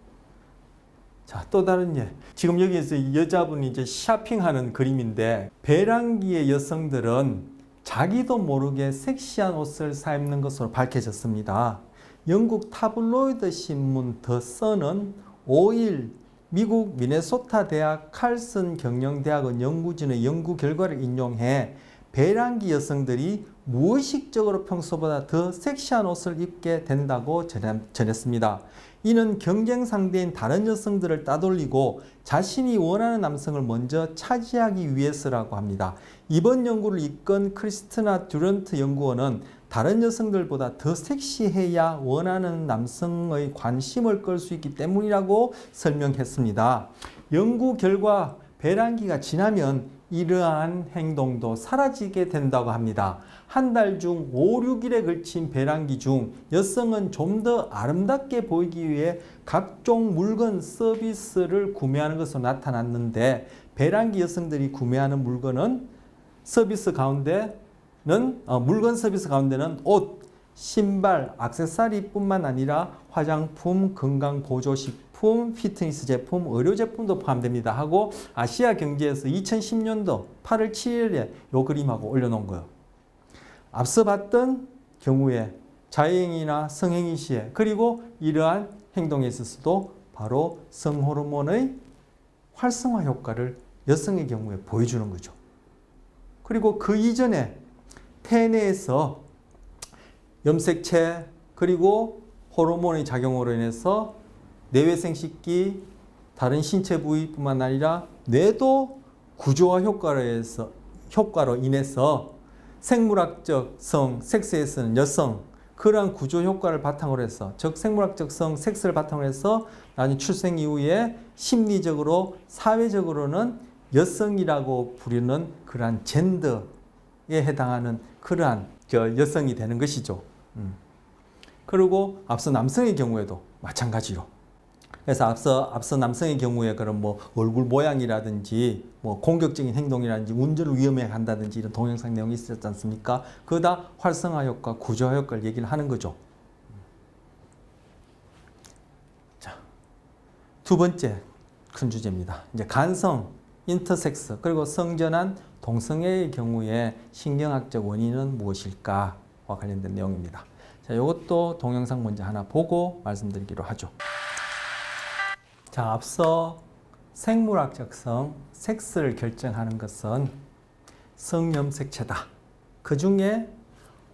자, 또 다른 예. 지금 여기에서 여자분이 이제 쇼핑하는 그림인데 배란기의 여성들은 자기도 모르게 섹시한 옷을 사입는 것으로 밝혀졌습니다. 영국 타블로이드 신문 더 선은 5일 미국 미네소타 대학 칼슨 경영대학원 연구진의 연구 결과를 인용해 배란기 여성들이 무의식적으로 평소보다 더 섹시한 옷을 입게 된다고 전했습니다. 이는 경쟁 상대인 다른 여성들을 따돌리고 자신이 원하는 남성을 먼저 차지하기 위해서라고 합니다. 이번 연구를 이끈 크리스티나 듀런트 연구원은 다른 여성들보다 더 섹시해야 원하는 남성의 관심을 끌 수 있기 때문이라고 설명했습니다. 연구 결과 배란기가 지나면 이러한 행동도 사라지게 된다고 합니다. 한 달 중 5, 6일에 걸친 배란기 중 여성은 좀 더 아름답게 보이기 위해 각종 물건 서비스를 구매하는 것으로 나타났는데 배란기 여성들이 구매하는 물건 서비스 가운데는 옷, 신발, 액세서리뿐만 아니라 화장품, 건강보조식품, 피트니스 제품, 의료 제품도 포함됩니다 하고 아시아 경제에서 2010년도 8월 7일에 이 그림하고 올려놓은 거예요. 앞서 봤던 경우에 자유행위나 성행위 시에 그리고 이러한 행동에 있어서도 바로 성호르몬의 활성화 효과를 여성의 경우에 보여주는 거죠. 그리고 그 이전에 태내에서 염색체 그리고 호르몬의 작용으로 인해서 내외생식기, 다른 신체 부위뿐만 아니라 뇌도 구조화 효과로 인해서 생물학적 성, 섹스에서는 여성, 그러한 구조 효과를 바탕으로 해서 즉 생물학적 성, 섹스를 바탕으로 해서 나중에 출생 이후에 심리적으로, 사회적으로는 여성이라고 부르는 그러한 젠더 해당하는 그러한 여성이 되는 것이죠. 그리고 앞서 남성의 경우에도 마찬가지로. 그래서 앞서 남성의 경우에 그런 뭐 얼굴 모양이라든지 뭐 공격적인 행동이라든지 운전을 위험하게 한다든지 이런 동영상 내용이 있었지 않습니까? 그거 다 활성화 효과, 구조화 효과를 얘기를 하는 거죠. 자, 두 번째 큰 주제입니다. 이제 간성, 인터섹스, 그리고 성전환, 동성애의 경우에 신경학적 원인은 무엇일까와 관련된 내용입니다. 자, 이것도 동영상 먼저 하나 보고 말씀드리기로 하죠. 자, 앞서 생물학적 성, 섹스를 결정하는 것은 성염색체다. 그 중에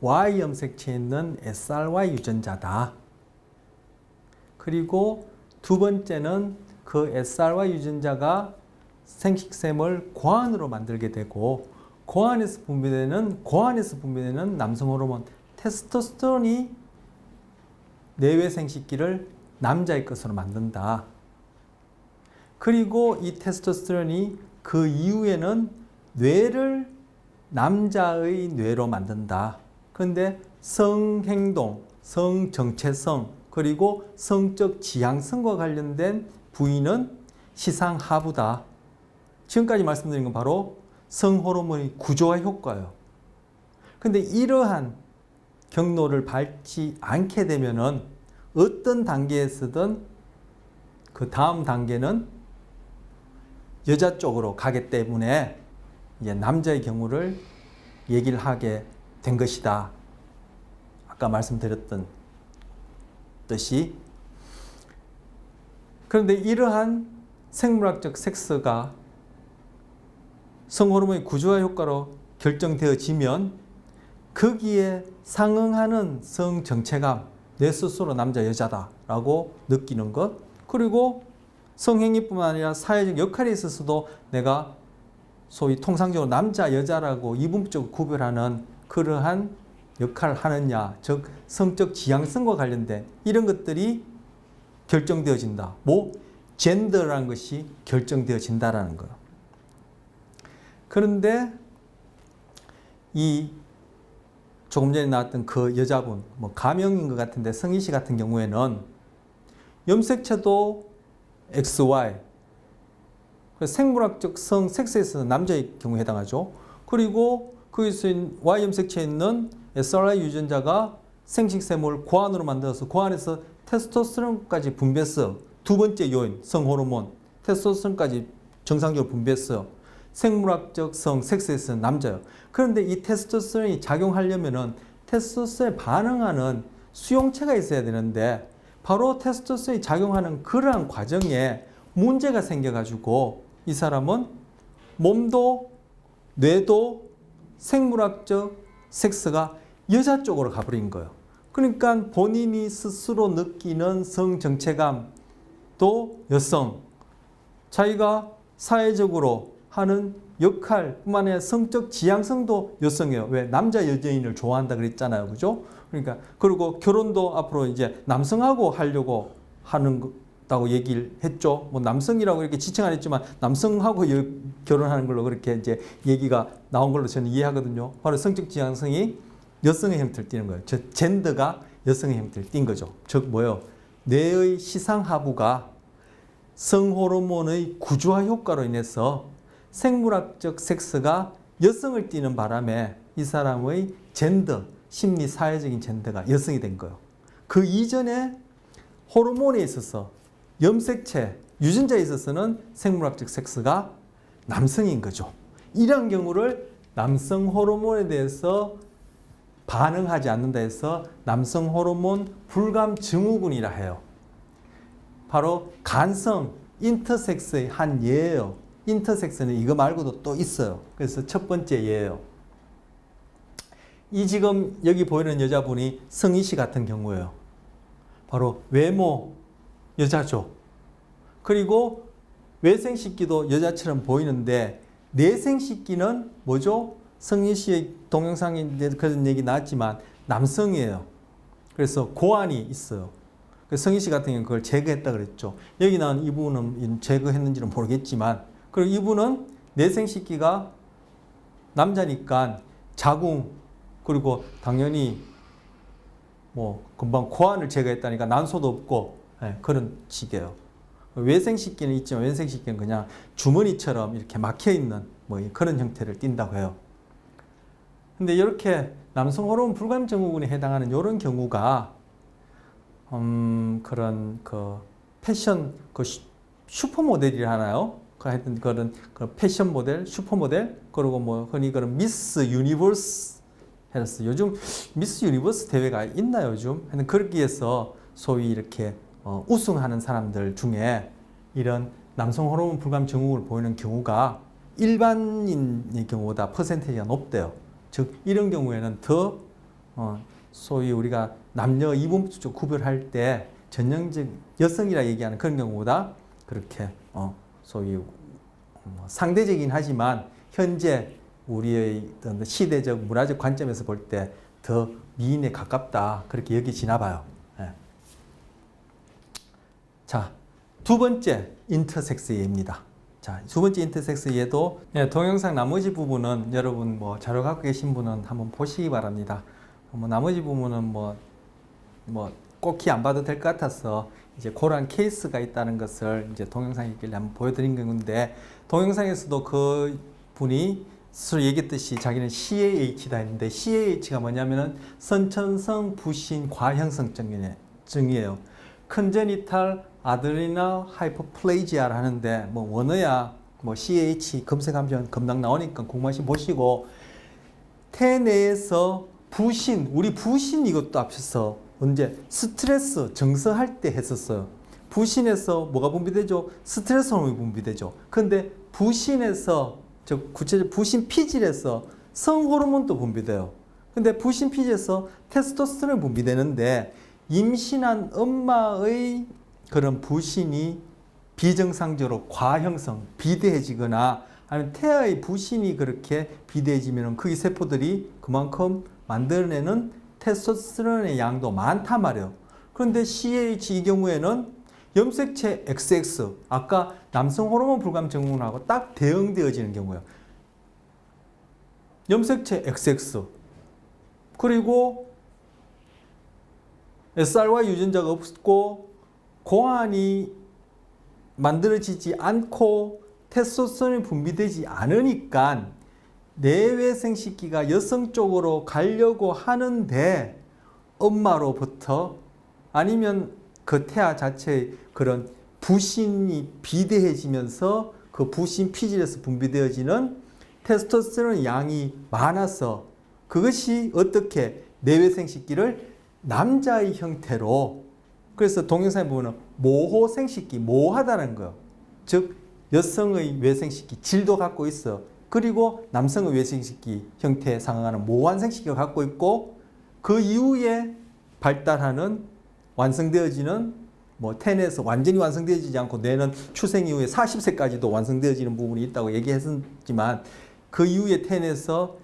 Y염색체에 있는 SRY 유전자다. 그리고 두 번째는 그 SRY 유전자가 생식샘을 고안으로 만들게 되고 고안에서 분비되는 남성 호르몬 테스토스테론이 내외 생식기를 남자의 것으로 만든다. 그리고 이 테스토스테론이 그 이후에는 뇌를 남자의 뇌로 만든다. 그런데 성행동, 성정체성, 그리고 성적 지향성과 관련된 부위는 시상하부다. 지금까지 말씀드린 건 바로 성호르몬의 구조화 효과예요. 그런데 이러한 경로를 밟지 않게 되면은 어떤 단계에서든 그 다음 단계는 여자 쪽으로 가기 때문에 이제 남자의 경우를 얘기를 하게 된 것이다. 아까 말씀드렸던 듯이. 그런데 이러한 생물학적 섹스가 성호르몬의 구조화 효과로 결정되어지면 거기에 상응하는 성정체감, 내 스스로 남자 여자다라고 느끼는 것, 그리고 성행위뿐만 아니라 사회적 역할에 있어서도 내가 소위 통상적으로 남자 여자라고 이분법적으로 구별하는 그러한 역할을 하느냐, 즉 성적 지향성과 관련된 이런 것들이 결정되어진다. 뭐 젠더라는 것이 결정되어진다라는 거예요. 그런데 이 조금 전에 나왔던 그 여자분, 뭐 가명인 것 같은데 성희 씨 같은 경우에는 염색체도 XY, 생물학적 성, 섹스에서 남자의 경우에 해당하죠. 그리고 거기서 Y 염색체에 있는 SRY 유전자가 생식샘을 고안으로 만들어서 고안에서 테스토스테론까지 분비했어. 두 번째 요인, 성호르몬, 테스토스테론까지 정상적으로 분비했어요. 생물학적 성, 섹스에서는 남자예요. 그런데 이 테스토스테론이 작용하려면은 테스토스테론에 반응하는 수용체가 있어야 되는데 바로 테스토스테론이 작용하는 그러한 과정에 문제가 생겨가지고 이 사람은 몸도 뇌도 생물학적 섹스가 여자 쪽으로 가버린 거예요. 그러니까 본인이 스스로 느끼는 성정체감도 여성, 자기가 사회적으로 하는 역할뿐만 아니라 성적 지향성도 여성이에요. 왜? 남자 여자인을 좋아한다 그랬잖아요. 그죠? 그러니까, 그리고 결혼도 앞으로 이제 남성하고 하려고 하는다고 얘기를 했죠. 뭐 남성이라고 이렇게 지칭 안 했지만 남성하고 결혼하는 걸로 그렇게 이제 얘기가 나온 걸로 저는 이해하거든요. 바로 성적 지향성이 여성의 형태를 띠는 거예요. 즉, 젠더가 여성의 형태를 띈 거죠. 즉, 뭐예요? 뇌의 시상하부가 성호르몬의 구조화 효과로 인해서 생물학적 섹스가 여성을 띠는 바람에 이 사람의 젠더, 심리, 사회적인 젠더가 여성이 된 거예요. 그 이전에 호르몬에 있어서 염색체, 유전자에 있어서는 생물학적 섹스가 남성인 거죠. 이런 경우를 남성 호르몬에 대해서 반응하지 않는다 해서 남성 호르몬 불감 증후군이라 해요. 바로 간성, 인터섹스의 한 예예요. 인터섹스는 이거 말고도 또 있어요. 그래서 첫 번째 예예요. 이 지금 여기 보이는 여자분이 성희 씨 같은 경우예요. 바로 외모 여자죠. 그리고 외생식기도 여자처럼 보이는데 내생식기는 뭐죠? 성희 씨의 동영상에 그런 얘기 나왔지만 남성이에요. 그래서 고안이 있어요. 성희 씨 같은 경우는 그걸 제거했다 그랬죠. 여기 나온 이분은 제거했는지는 모르겠지만, 그리고 이분은 내생식기가 남자니까 자궁, 그리고 당연히 뭐 금방 고환을 제거했다니까 난소도 없고 그런 식이에요. 외생식기는 있지만 외생식기는 그냥 주머니처럼 이렇게 막혀 있는 뭐 그런 형태를 띈다고 해요. 근데 이렇게 남성 호르몬 불감 증후군에 해당하는 이런 경우가 그런 그 패션 그 슈퍼 모델이라 하나요? 그 하여튼 그런 그 패션 모델, 슈퍼 모델, 그리고 뭐 흔히 그런 미스 유니버스 해서 요즘 미스 유니버스 대회가 있나요, 요즘? 하여튼 그렇기에서 소위 이렇게 우승하는 사람들 중에 이런 남성 호르몬 불감 증후군을 보이는 경우가 일반인의 경우보다 퍼센테이지가 높대요. 즉 이런 경우에는 더 소위 우리가 남녀 이분법적 구별할 때 전형적 여성이라 얘기하는 그런 경우보다 그렇게 소위 상대적이긴 하지만 현재 우리의 시대적 문화적 관점에서 볼 때 더 미인에 가깝다 그렇게 여기지나 봐요. 자, 두 번째 인터섹스 예입니다. 자, 두 번째 인터섹스 예도 동영상 나머지 부분은 여러분 뭐 자료 갖고 계신 분은 한번 보시기 바랍니다. 뭐 나머지 부분은 뭐 꼭 키 안 봐도 될 것 같아서 이제 그런 케이스가 있다는 것을 이제 동영상에 있길래 한번 보여드린 건데, 동영상에서도 그 분이 스스로 얘기했듯이 자기는 CAH다 했는데, CAH가 뭐냐면은 선천성 부신 과형성 증이에요. 컨제니탈 아드리널 하이퍼플레이지아를 하는데, 뭐 원어야 뭐 CAH 검색하면 금방 나오니까 궁금하시면 보시고, 태내에서 부신, 우리 부신 이것도 앞서서 언제 스트레스 정서할 때 했었어요. 부신에서 뭐가 분비되죠? 스트레스 호르몬이 분비되죠. 근데 부신에서, 즉 구체적으로 부신 피질에서 성호르몬도 분비돼요. 근데 부신 피질에서 테스토스테론이 분비되는데, 임신한 엄마의 그런 부신이 비정상적으로 과형성, 비대해지거나 아니면 태아의 부신이 그렇게 비대해지면 그 세포들이 그만큼 만들어내는 테스토스테론의 양도 많단 말이에요. 그런데 CAH 이 경우에는 염색체 XX, 아까 남성 호르몬 불감 증후군하고 딱 대응되어지는 경우예요. 염색체 XX, 그리고 SRY 유전자가 없고 고환이 만들어지지 않고 테스토스테론이 분비되지 않으니까 내외생식기가 여성 쪽으로 가려고 하는데 엄마로부터 아니면 그 태아 자체의 그런 부신이 비대해지면서 그 부신 피질에서 분비되어지는 테스토스테론 양이 많아서 그것이 어떻게 내외생식기를 남자의 형태로, 그래서 동영상에 보면 모호생식기, 모호하다는 거예요. 즉 여성의 외생식기 질도 갖고 있어. 그리고 남성의 외생식기 형태에 상응하는 모호한 생식기를 갖고 있고, 그 이후에 발달하는 완성되어지는 뭐 태내에서 완전히 완성되어지지 않고 뇌는 출생 이후에 40세까지도 완성되어지는 부분이 있다고 얘기했지만, 그 이후에 태내에서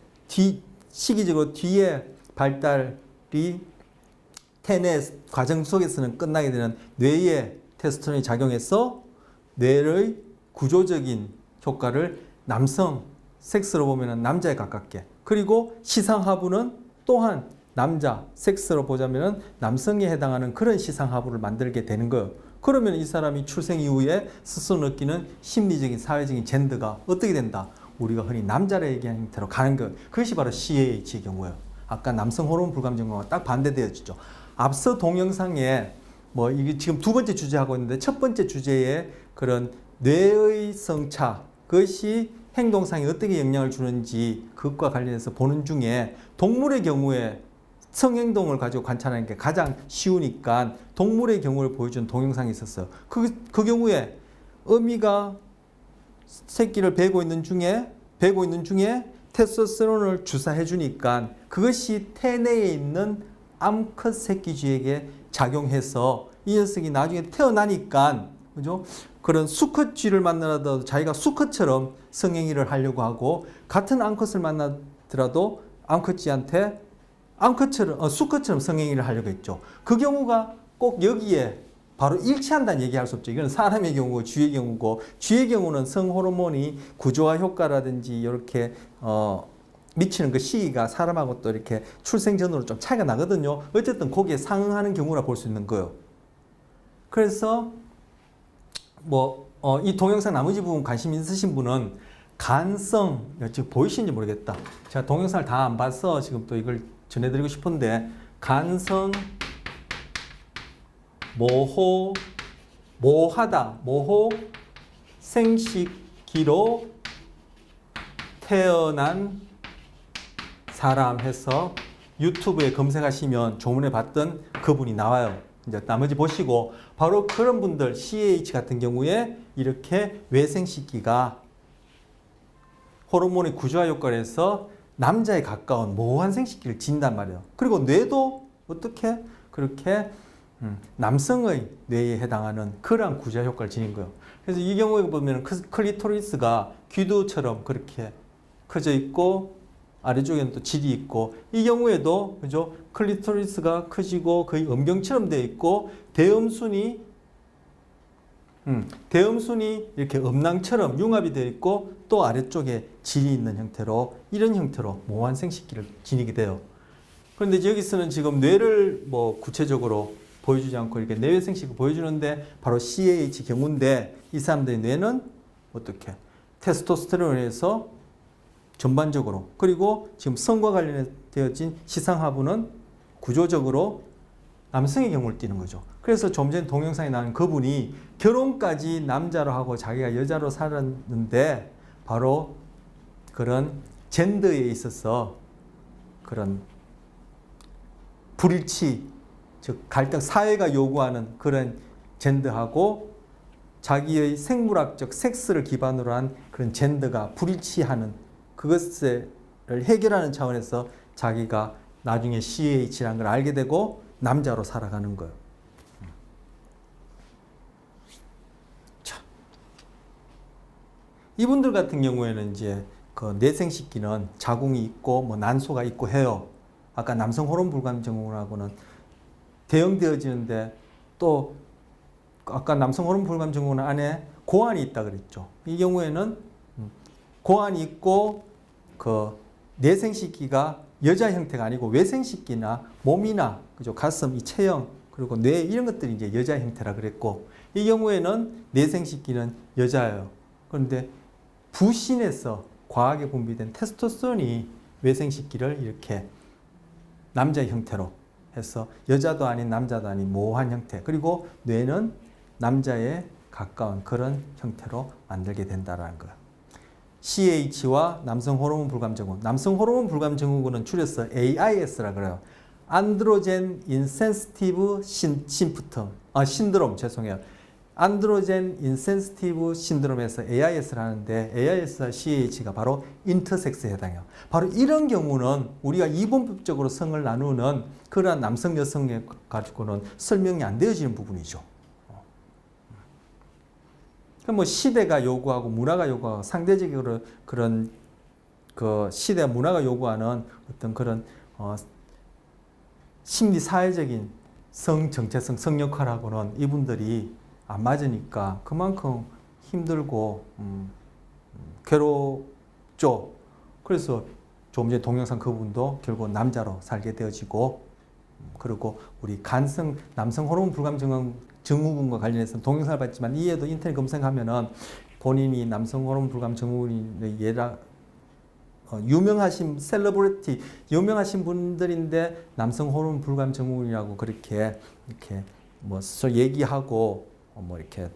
시기적으로 뒤에 발달이 태내 과정 속에서는 끝나게 되는 뇌에 테스토스테론이 작용해서 뇌의 구조적인 효과를 남성 섹스로 보면 남자에 가깝게, 그리고 시상하부는 또한 남자 섹스로 보자면 남성에 해당하는 그런 시상하부를 만들게 되는 거예요. 그러면 이 사람이 출생 이후에 스스로 느끼는 심리적인 사회적인 젠더가 어떻게 된다? 우리가 흔히 남자라 얘기하는 형태로 가는 거예요. 그것이 바로 CAH의 경우예요. 아까 남성 호르몬 불감 증후군과 딱 반대되어지죠. 앞서 동영상에 뭐 이게 지금 두 번째 주제하고 있는데, 첫 번째 주제에 그런 뇌의 성차, 그것이 행동상에 어떻게 영향을 주는지 그것과 관련해서 보는 중에, 동물의 경우에 성행동을 가지고 관찰하는 게 가장 쉬우니까 동물의 경우를 보여준 동영상이 있었어요. 그 경우에 어미가 새끼를 베고 있는 중에 테스토스테론을 주사해 주니까 그것이 태내에 있는 암컷 새끼쥐에게 작용해서 이 녀석이 나중에 태어나니까, 그죠? 그런 수컷쥐를 만나더라도 자기가 수컷처럼 성행위를 하려고 하고, 같은 암컷을 만나더라도 암컷쥐한테 수컷처럼 성행위를 하려고 했죠. 그 경우가 꼭 여기에 바로 일치한다는 얘기할 수 없죠. 이건 사람의 경우고 쥐의 경우고, 쥐의 경우는 성호르몬이 구조화 효과라든지 이렇게 미치는 그 시기가 사람하고 또 이렇게 출생 전후로 좀 차이가 나거든요. 어쨌든 거기에 상응하는 경우라 볼 수 있는 거예요. 그래서 이 동영상 나머지 부분 관심 있으신 분은 간성, 지금 보이시는지 모르겠다. 제가 동영상을 다 안 봐서 지금 또 이걸 전해드리고 싶은데, 간성, 모호, 생식기로 태어난 사람 해서 유튜브에 검색하시면 조문에 봤던 그분이 나와요. 이제 나머지 보시고, 바로 그런 분들, CAH 같은 경우에 이렇게 외생식기가 호르몬의 구조화 효과를 해서 남자에 가까운 모호한 생식기를 지닌단 말이에요. 그리고 뇌도 어떻게 그렇게 남성의 뇌에 해당하는 그러한 구조화 효과를 지닌 거예요. 그래서 이 경우에 보면 클리토리스가 귀두처럼 그렇게 커져 있고 아래쪽에는 또 질이 있고, 이 경우에도 그죠, 클리토리스가 커지고 거의 음경처럼 되어 있고 대음순이 이렇게 음낭처럼 융합이 되어 있고 또 아래쪽에 질이 있는 형태로, 이런 형태로 모호한 생식기를 지니게 돼요. 그런데 여기서는 지금 뇌를 구체적으로 보여주지 않고 이렇게 내외 생식을 보여주는데 바로 CAH 경우인데, 이 사람들의 뇌는 어떻게 테스토스테론에 의해서 전반적으로, 그리고 지금 성과 관련되어진 시상하부는 구조적으로 남성의 경우를 띠는 거죠. 그래서 좀 전에 동영상에 나온 그분이 결혼까지 남자로 하고 자기가 여자로 살았는데 바로 그런 젠더에 있어서 그런 불일치, 즉 갈등, 사회가 요구하는 그런 젠더하고 자기의 생물학적 섹스를 기반으로 한 그런 젠더가 불일치하는 그것을 해결하는 차원에서 자기가 나중에 CAH라는 걸 알게 되고 남자로 살아가는 거예요. 자, 이분들 같은 경우에는 이제 그 내생식기는 자궁이 있고 난소가 있고 해요. 아까 남성 호르몬 불감 증후군하고는 대응되어지는데, 또 아까 남성 호르몬 불감 증후군 안에 고환이 있다 그랬죠. 이 경우에는 고환이 있고 그 내생식기가 여자 형태가 아니고 외생식기나 몸이나 그죠, 가슴, 이 체형, 그리고 뇌, 이런 것들이 이제 여자 형태라 그랬고, 이 경우에는 내생식기는 여자예요. 그런데 부신에서 과하게 분비된 테스토스테론이 외생식기를 이렇게 남자의 형태로 해서 여자도 아닌 남자도 아닌 모호한 형태, 그리고 뇌는 남자에 가까운 그런 형태로 만들게 된다는 거예요. CAH와 남성 호르몬 불감 증후군. 남성 호르몬 불감 증후군은 줄여서 AIS라 그래요. 안드로젠 인센시티브 신드롬, 죄송해요. 안드로젠 인센시티브 신드롬에서 AIS를 하는데, AIS와 CAH가 바로 인터섹스에 해당해요. 바로 이런 경우는 우리가 이분법적으로 성을 나누는 그러한 남성 여성에 가지고는 설명이 안 되어지는 부분이죠. 시대가 요구하고 문화가 요구하고 상대적으로 그런 그 시대 문화가 요구하는 어떤 그런 심리 사회적인 성 정체성, 성 역할하고는 이분들이 안 맞으니까 그만큼 힘들고 괴롭죠. 그래서 조금 전에 동영상 그분도 결국 남자로 살게 되어지고, 그리고 우리 간성 남성 호르몬 불감 증후군과 관련해서 동영상을 봤지만, 이에도 인터넷 검색하면은 본인이 남성 호르몬 불감 증후군의 예라 유명하신 셀러브리티, 유명하신 분들인데 남성 호르몬 불감 증후군이라고 그렇게 이렇게 얘기하고 이렇게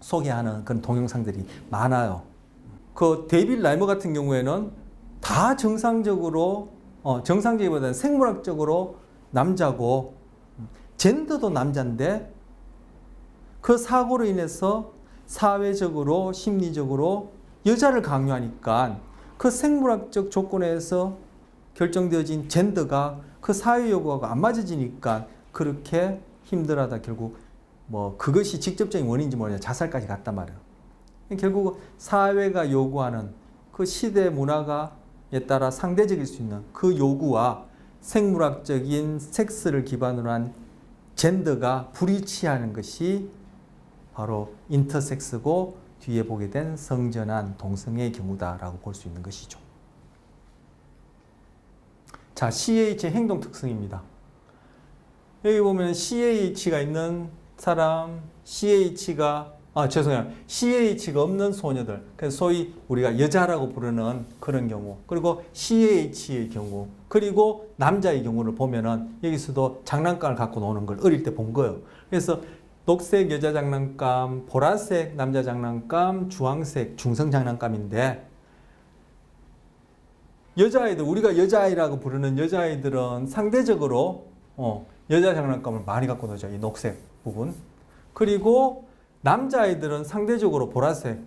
소개하는 그런 동영상들이 많아요. 그 데이빗 라이머 같은 경우에는 다 정상적이보다는 생물학적으로 남자고 젠더도 남자인데, 그 사고로 인해서 사회적으로 심리적으로 여자를 강요하니까 그 생물학적 조건에서 결정되어진 젠더가 그 사회 요구하고 안 맞아지니까 그렇게 힘들어하다 결국 그것이 직접적인 원인인지 모르겠는데 자살까지 갔단 말이에요. 결국 사회가 요구하는 그 시대 문화가에 따라 상대적일 수 있는 그 요구와 생물학적인 섹스를 기반으로 한 젠더가 불일치하는 것이 바로 인터섹스고, 뒤에 보게 된 성전환 동성애의 경우다라고 볼 수 있는 것이죠. 자, CH의 행동 특성입니다. 여기 보면 CH가 있는 사람, CH가 없는 소녀들. 그래서 소위 우리가 여자라고 부르는 그런 경우. 그리고 CH의 경우. 그리고 남자의 경우를 보면은 여기서도 장난감을 갖고 노는 걸 어릴 때 본 거예요. 그래서 녹색 여자 장난감, 보라색 남자 장난감, 주황색 중성 장난감인데 여자아이들, 우리가 여자아이라고 부르는 여자아이들은 상대적으로 여자 장난감을 많이 갖고 놀죠. 이 녹색 부분. 그리고 남자아이들은 상대적으로 보라색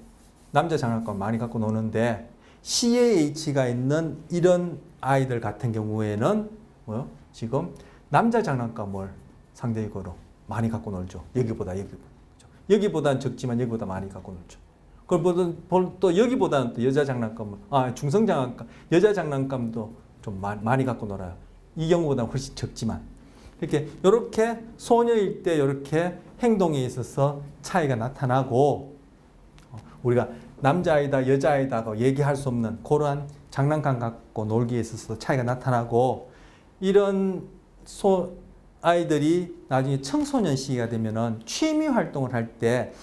남자 장난감을 많이 갖고 노는데 CAH가 있는 이런 아이들 같은 경우에는 지금 남자 장난감을 상대적으로 많이 갖고 놀죠. 여기보다는 적지만 여기보다 많이 갖고 놀죠. 그리고 또 여기보다는 또 여자 장난감을, 중성 장난감, 여자 장난감도 좀 많이 갖고 놀아요. 이 경우보다는 훨씬 적지만. 이렇게 소녀일 때 이렇게 행동에 있어서 차이가 나타나고 우리가 남자아이다, 여자아이다고 얘기할 수 없는 그러한 장난감 갖고 놀기에 있어서 차이가 나타나고 이런 아이들이 나중에 청소년 시기가 되면은 취미 활동을 할 때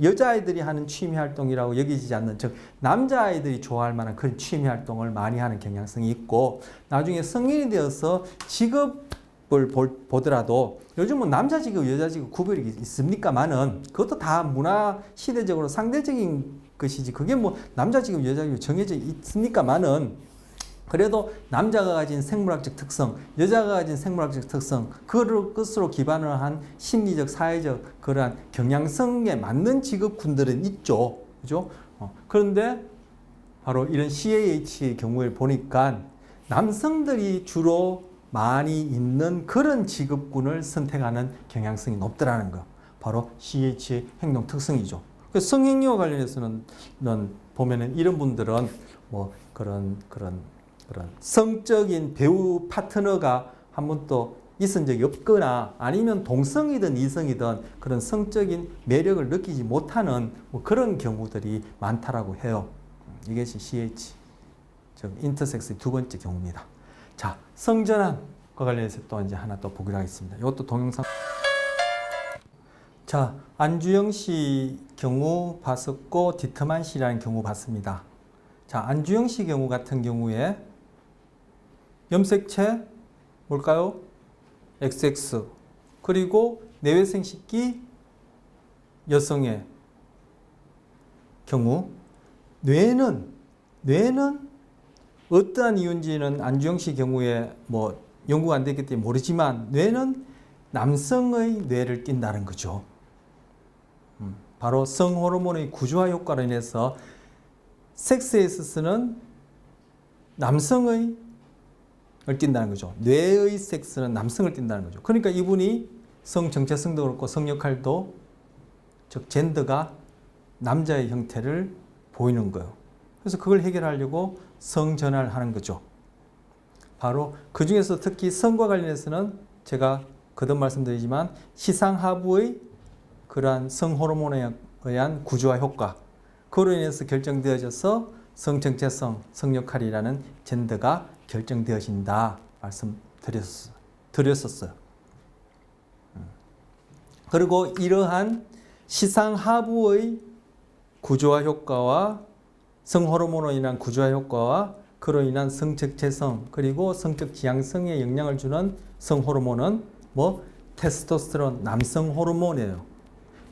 여자아이들이 하는 취미 활동이라고 여기지 않는, 즉 남자아이들이 좋아할 만한 그런 취미 활동을 많이 하는 경향성이 있고 나중에 성인이 되어서 직업을 보더라도 요즘은 남자 직업, 여자 직업 구별이 있습니까만은 그것도 다 문화 시대적으로 상대적인 것이지 그게 뭐 남자 직업, 여자 직업 정해져 있습니까만은 그래도 남자가 가진 생물학적 특성, 여자가 가진 생물학적 특성, 그것으로 기반을 한 심리적, 사회적 그러한 경향성에 맞는 직업군들은 있죠. 그죠? 그런데 바로 이런 CAH의 경우에 보니까 남성들이 주로 많이 있는 그런 직업군을 선택하는 경향성이 높더라는 거. 바로 CH의 행동 특성이죠. 성행위와 관련해서는 보면은 이런 분들은 뭐 그런 성적인 배우 파트너가 한 번도 있은 적이 없거나 아니면 동성이든 이성이든 그런 성적인 매력을 느끼지 못하는 뭐 그런 경우들이 많다라고 해요. 이것이 CH, 즉 인터섹스의 두 번째 경우입니다. 자, 성전환과 관련해서 또 이제 하나 또 보기로 하겠습니다. 이것도 동영상. 자, 안주영 씨 경우 봤었고 디트만 씨라는 경우 봤습니다. 자, 안주영 씨 경우 같은 경우에 염색체 뭘까요? XX. 그리고 내외생식기 여성의 경우 뇌는 어떠한 이유인지는 안주영 씨 경우에 뭐 연구가 안 됐기 때문에 모르지만 뇌는 남성의 뇌를 띈다는 거죠. 바로 성호르몬의 구조화 효과로 인해서 섹스에 있어서는 남성의 을 띈다는 거죠. 뇌의 섹스는 남성을 띈다는 거죠. 그러니까 이분이 성 정체성도 그렇고 성 역할도 즉 젠더가 남자의 형태를 보이는 거예요. 그래서 그걸 해결하려고 성전환을 하는 거죠. 바로 그 중에서 특히 성과 관련해서는 제가 거듭 말씀드리지만 시상하부의 그러한 성호르몬에 의한 구조화 효과, 그로 인해서 결정되어져서 성정체성, 성역할이라는 젠더가 결정되어진다 말씀드렸었어요. 그리고 이러한 시상하부의 구조화 효과와 성호르몬으로 인한 구조화 효과와 그로 인한 성적체성 그리고 성적 지향성에 영향을 주는 성호르몬은 테스토스테론, 남성 호르몬이에요.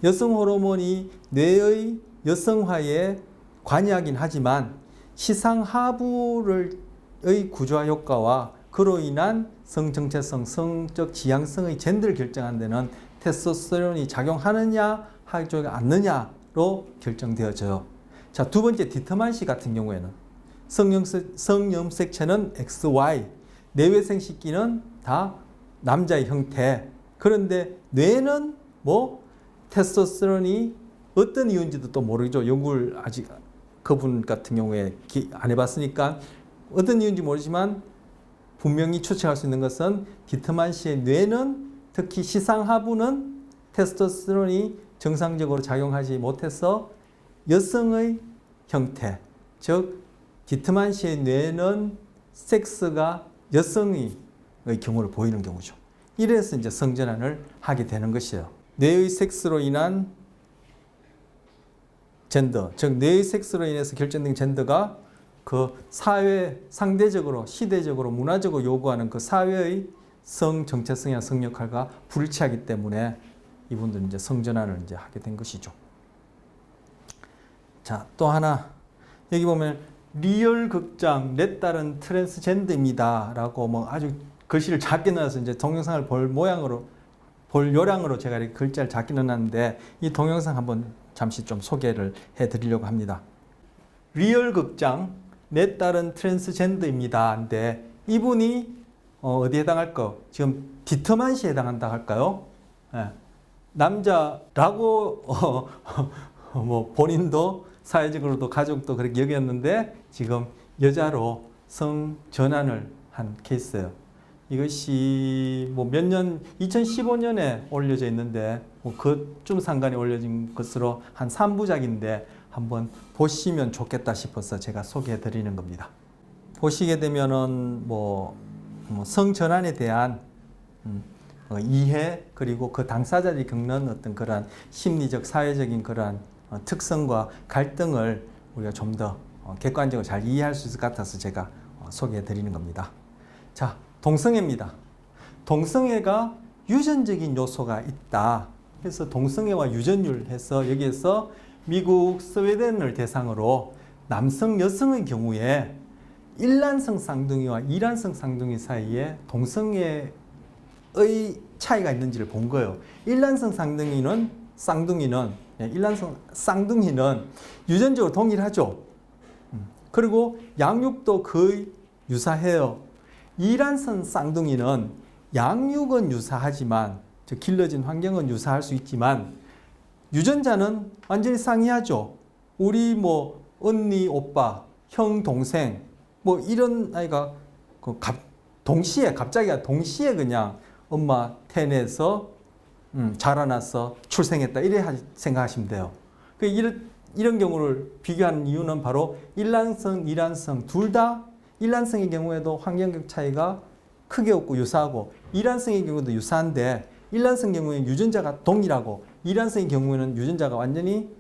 여성 호르몬이 뇌의 여성화에 관여하긴 하지만 시상하부의 구조화 효과와 그로 인한 성정체성, 성적 지향성의 젠더를 결정하는 데는 테스토스테론이 작용하느냐 하지 않느냐로 결정되어져요. 자, 두 번째 디트만 씨 같은 경우에는 성염색체는 XY, 내외생식기는 다 남자의 형태. 그런데 뇌는 테스토스테론이 어떤 이유인지도 또 모르죠. 연구를 아직 그분 같은 경우에 안 해봤으니까 어떤 이유인지 모르지만 분명히 추측할 수 있는 것은 디트만 씨의 뇌는 특히 시상하부는 테스토스테론이 정상적으로 작용하지 못해서 여성의 형태, 즉 디트만 씨의 뇌는 섹스가 여성의 경우를 보이는 경우죠. 이래서 이제 성전환을 하게 되는 것이에요. 뇌의 섹스로 인한 젠더, 즉 뇌의 섹스로 인해서 결정된 젠더가 그 사회 상대적으로 시대적으로 문화적으로 요구하는 그 사회의 성 정체성이나 성 역할과 불일치하기 때문에 이분들은 이제 성전환을 이제 하게 된 것이죠. 자, 또 하나 여기 보면 리얼 극장 내 딸은 트랜스젠더입니다라고 뭐 아주 글씨를 작게 넣어서 이제 동영상을 볼 모양으로 볼 요량으로 제가 이렇게 글자를 작게 넣었는데 이 동영상 한번 잠시 좀 소개를 해드리려고 합니다. 리얼 극장 내 딸은 트랜스젠더입니다. 근데 이분이 어디에 해당할까? 지금 디터만시에 해당한다 할까요? 네. 남자라고 뭐 본인도 사회적으로도 가족도 그렇게 여겼는데 지금 여자로 성 전환을 한 케이스예요. 이것이 뭐 몇 년, 2015년에 올려져 있는데 뭐 그쯤 상간에 올려진 것으로 한 3부작인데 한번 보시면 좋겠다 싶어서 제가 소개해 드리는 겁니다. 보시게 되면은 뭐 성전환에 대한 이해 그리고 그 당사자들이 겪는 어떤 그런 심리적 사회적인 그런 특성과 갈등을 우리가 좀 더 객관적으로 잘 이해할 수 있을 것 같아서 제가 소개해 드리는 겁니다. 자, 동성애입니다. 동성애가 유전적인 요소가 있다. 그래서 동성애와 유전율 해서 여기에서 미국 스웨덴을 대상으로 남성 여성의 경우에 일란성 쌍둥이와 이란성 쌍둥이 사이에 동성애의 차이가 있는지를 본 거예요. 일란성 쌍둥이는 유전적으로 동일하죠. 그리고 양육도 거의 유사해요. 이란성 쌍둥이는 양육은 유사하지만 즉 길러진 환경은 유사할 수 있지만 유전자는 완전히 상이하죠. 우리 뭐 언니, 오빠, 형, 동생 뭐 이런 아이가 동시에 그냥 엄마 태내서 자라나서 출생했다 이래 생각하시면 돼요. 이런 경우를 비교하는 이유는 바로 일란성, 이란성 둘 다 일란성의 경우에도 환경적 차이가 크게 없고 유사하고 이란성의 경우도 유사한데 일란성 경우에는 유전자가 동일하고 이란성의 경우에는 유전자가 완전히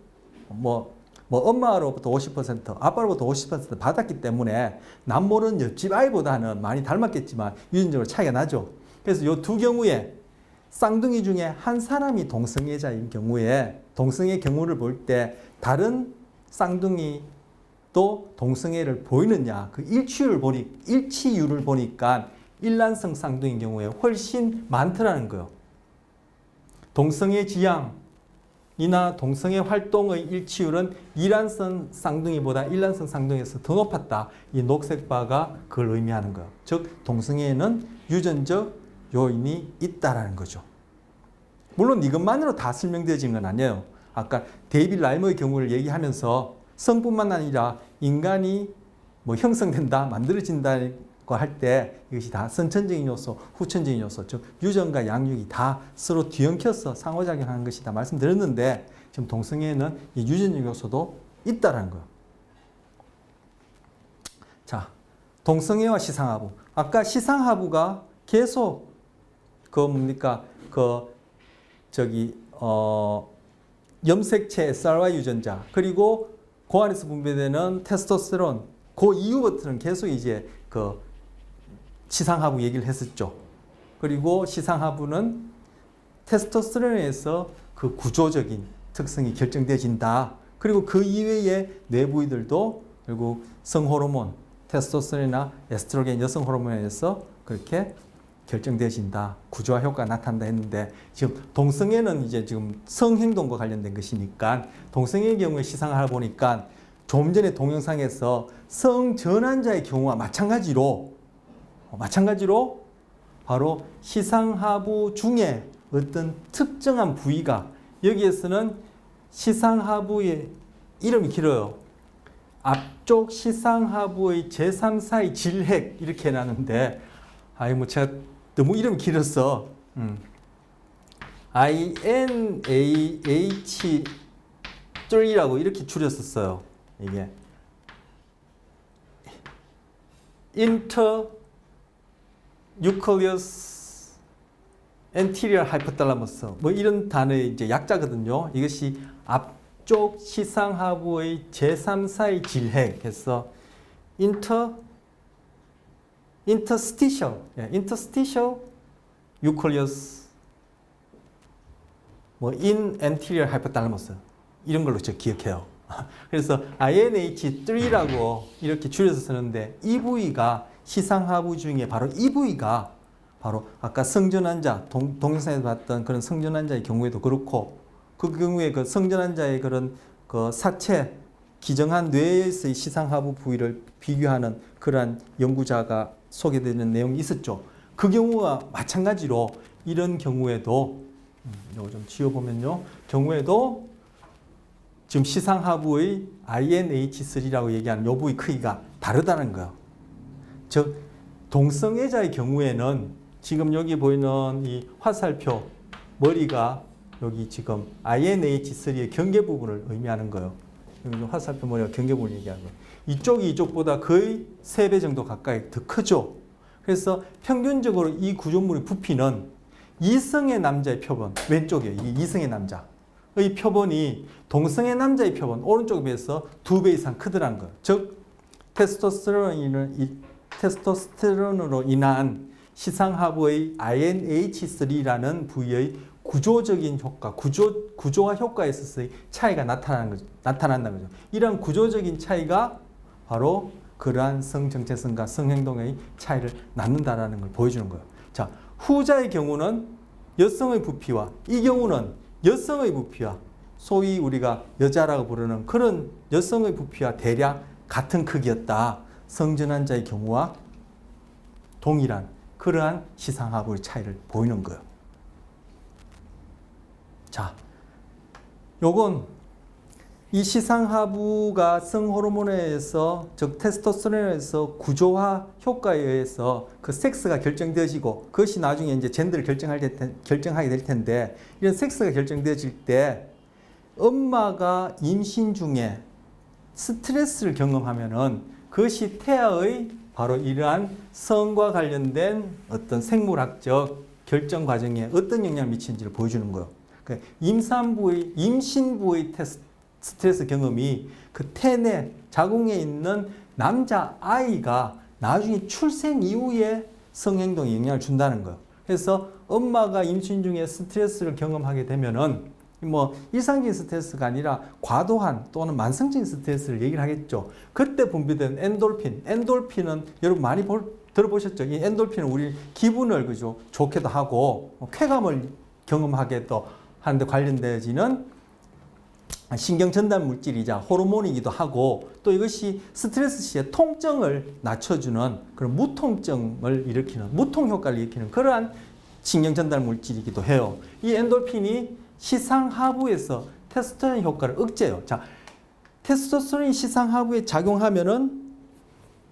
뭐 엄마로부터 50% 아빠로부터 50% 받았기 때문에 남모르는 옆집 아이보다는 많이 닮았겠지만 유전적으로 차이가 나죠. 그래서 이 두 경우에 쌍둥이 중에 한 사람이 동성애자인 경우에 동성애 경우를 볼 때 다른 쌍둥이도 동성애를 보이느냐 그 일치율을 보니까 일란성 쌍둥이인 경우에 훨씬 많더라는 거예요. 동성애 지향이나 동성애 활동의 일치율은 이란성 쌍둥이보다 일란성 쌍둥이에서 더 높았다. 이 녹색 바가 그걸 의미하는 거예요. 즉 동성애에는 유전적 요인이 있다라는 거죠. 물론 이것만으로 다 설명되어진 건 아니에요. 아까 데이빗 라이머의 경우를 얘기하면서 성뿐만 아니라 인간이 뭐 형성된다, 만들어진다고 할 때 이것이 다 선천적인 요소, 후천적인 요소, 즉 유전과 양육이 다 서로 뒤엉켜서 상호작용하는 것이다 말씀드렸는데 지금 동성애에는 이 유전적 요소도 있다라는 거예요. 자, 동성애와 시상하부. 아까 시상하부가 계속 염색체 SRY 유전자 그리고 그 안에서 분비되는 테스토스테론 그 이후부터는 계속 이제 시상하부 얘기를 했었죠. 그리고 시상하부는 테스토스테론에서 그 구조적인 특성이 결정되어진다. 그리고 그 이외의 뇌부위들도 결국 성호르몬, 테스토스테론이나 에스트로겐 여성 호르몬에 의해서 그렇게 결정되어진다. 구조화 효과가 나타난다 했는데 지금 동성애는 이제 지금 성행동과 관련된 것이니까 동성애의 경우에 시상을 보니까 좀 전에 동영상에서 성전환자의 경우와 마찬가지로 바로 시상하부 중에 어떤 특정한 부위가 여기에서는 시상하부의 이름이 길어요. 앞쪽 시상하부의 제3사의 질핵 이렇게 해놨는데 제가 너무 이름이 길었어. INAH3라고 이렇게 줄였었어요. 이게 internucleus anterior hypothalamus 뭐 이런 단어의 이제 약자거든요. 이것이 앞쪽 시상하부의 제3사의 질핵해서 interstitial nucleus 뭐 in anterior hypothalamus 이런 걸로 저 기억해요. 그래서 INH3라고 이렇게 줄여서 쓰는데 이 부위가 시상하부 중에 바로 이 부위가 바로 아까 성전환자 동영상에서 봤던 그런 성전환자의 경우에도 그렇고 그 경우에 그 성전환자의 그런 그 사체 기정한 뇌에서의 시상하부 부위를 비교하는 그러한 연구자가 소개되는 내용이 있었죠. 그 경우와 마찬가지로 이런 경우에도 이거 좀 지워보면요. 경우에도 지금 시상하부의 INH3라고 얘기하는 요 부위 크기가 다르다는 거예요. 즉 동성애자의 경우에는 지금 여기 보이는 이 화살표 머리가 여기 지금 INH3의 경계 부분을 의미하는 거예요. 여기 화살표 머리가 경계 부분을 얘기하는 거예요. 이쪽이 이쪽보다 거의 3배 정도 가까이 더 크죠. 그래서 평균적으로 이 구조물의 부피는 이성의 남자의 표본, 왼쪽이에요. 이 이성의 남자의 표본이 동성의 남자의 표본, 오른쪽에 비해서 2배 이상 크더라는 거예요. 즉 테스토스테론으로 인한 시상하부의 INH3라는 부위의 구조적인 효과, 구조화 효과에 있어서의 차이가 나타난다는 거죠. 이러한 구조적인 차이가 바로 그러한 성정체성과 성행동의 차이를 낳는다는 걸 보여주는 거예요. 자, 후자의 경우는 여성의 부피와 이 경우는 여성의 부피와 소위 우리가 여자라고 부르는 그런 여성의 부피와 대략 같은 크기였다. 성전환자의 경우와 동일한 그러한 시상하부의 차이를 보이는 거예요. 자, 요건 이 시상하부가 성호르몬에 의해서 즉 테스토스테론에서 구조화 효과에 의해서 그 섹스가 결정되어지고 그것이 나중에 이제 젠더를 결정하게 될 텐데 이런 섹스가 결정되어질 때 엄마가 임신 중에 스트레스를 경험하면은 그것이 태아의 바로 이러한 성과 관련된 어떤 생물학적 결정 과정에 어떤 영향을 미치는지를 보여주는 거예요. 그러니까 임신부의 스트레스 경험이 그 태내 자궁에 있는 남자 아이가 나중에 출생 이후에 성행동에 영향을 준다는 거예요. 그래서 엄마가 임신 중에 스트레스를 경험하게 되면은 뭐 일상적인 스트레스가 아니라 과도한 또는 만성적인 스트레스를 얘기를 하겠죠. 그때 분비되는 엔돌핀은 여러분 많이 들어보셨죠? 이 엔돌핀은 우리 기분을 그죠 좋게도 하고 쾌감을 경험하게도 하는데 관련되어지는 신경 전달 물질이자 호르몬이기도 하고 또 이것이 스트레스 시에 통증을 낮춰주는 그런 무통증을 일으키는 무통 효과를 일으키는 그러한 신경 전달 물질이기도 해요. 이 엔돌핀이 시상하부에서 테스토스테론 효과를 억제해요. 자, 테스토스테론이 시상하부에 작용하면은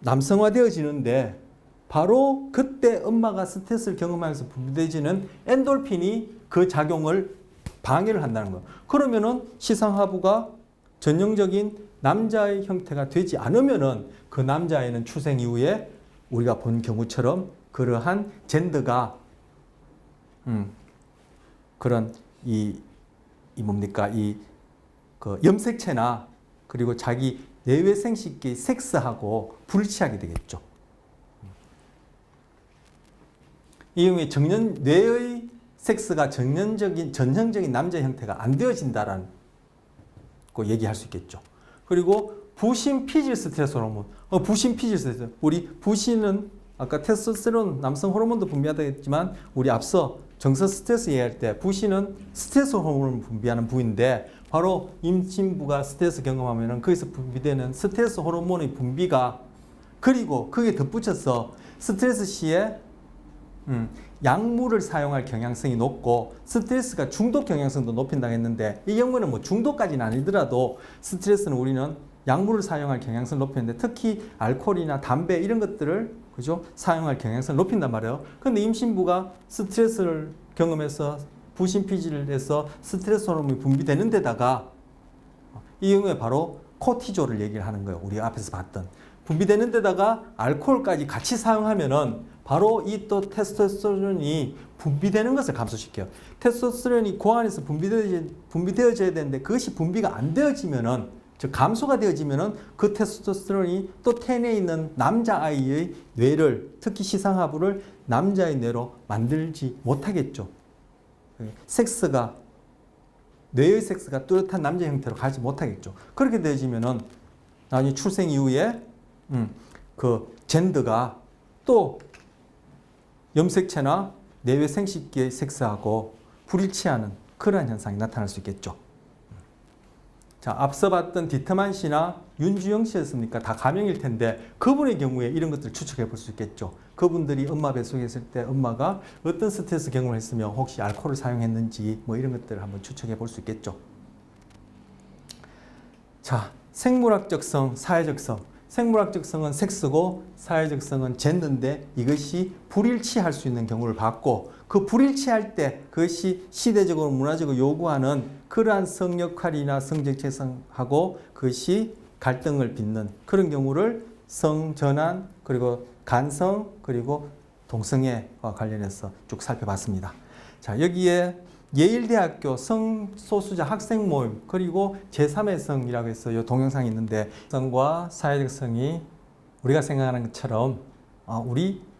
남성화되어지는데 바로 그때 엄마가 스트레스를 경험하면서 분비되어지는 엔돌핀이 그 작용을 방해를 한다는 거예요. 그러면은 시상하부가 전형적인 남자의 형태가 되지 않으면은 그 남자아이는 출생 이후에 우리가 본 경우처럼 그러한 젠더가 그런 그 염색체나 그리고 자기 내외 생식기 섹스하고 불치하게 되겠죠. 이 경우에 뇌의 섹스가 전형적인 남자 형태가 안 되어진다라는 거 얘기할 수 있겠죠. 그리고 부신 피질 스트레스 호르몬. 부신 피질 스트레스. 우리 부신은 아까 테스토스테론 남성 호르몬도 분비하다 했지만 우리 앞서 정서 스트레스 얘기할 때 부신은 스트레스 호르몬을 분비하는 부위인데 바로 임신부가 스트레스 경험하면은 거기서 분비되는 스트레스 호르몬의 분비가 그리고 거기에 덧붙여서 스트레스 시에 약물을 사용할 경향성이 높고 스트레스가 중독 경향성도 높인다고 했는데 이 경우는 뭐 중독까지는 아니더라도 스트레스는 우리는 약물을 사용할 경향성을 높이는데 특히 알코올이나 담배 이런 것들을 그죠? 사용할 경향성을 높인단 말이에요. 그런데 임신부가 스트레스를 경험해서 부신 피질을 해서 스트레스 호르몬이 분비되는 데다가 이 경우에 바로 코티졸을 얘기를 하는 거예요. 우리가 앞에서 봤던 분비되는 데다가 알코올까지 같이 사용하면은 바로 이 또 테스토스테론이 분비되는 것을 감소시켜요. 테스토스테론이 고안에서 분비되어져야 되는데 그것이 분비가 안 되어지면은, 즉 감소가 되어지면은 그 테스토스테론이 또 태내에 있는 남자아이의 뇌를, 특히 시상하부를 남자의 뇌로 만들지 못하겠죠. 뇌의 섹스가 뚜렷한 남자 형태로 가지 못하겠죠. 그렇게 되어지면은 나중에 출생 이후에 그 젠더가 또 염색체나 내외 생식기의 섹스하고 불일치하는 그러한 현상이 나타날 수 있겠죠. 자, 앞서 봤던 디트만 씨나 윤주영 씨였습니까? 다 가명일 텐데 그분의 경우에 이런 것들을 추측해 볼 수 있겠죠. 그분들이 엄마 뱃속에 있을 때 엄마가 어떤 스트레스 경험을 했으며 혹시 알코올을 사용했는지 뭐 이런 것들을 한번 추측해 볼 수 있겠죠. 자, 생물학적 성, 사회적 성. 생물학적 성은 섹스고 사회적 성은 젠더인데 이것이 불일치할 수 있는 경우를 봤고, 그 불일치할 때 그것이 시대적으로 문화적으로 요구하는 그러한 성 역할이나 성적 재성하고 그것이 갈등을 빚는 그런 경우를 성전환, 그리고 간성, 그리고 동성애와 관련해서 쭉 살펴봤습니다. 자, 여기에 예일대학교 성소수자 학생 모임, 그리고 제3의 성이라고 해서 이 동영상이 있는데, 성과 사회적 성이 우리가 생각하는 것처럼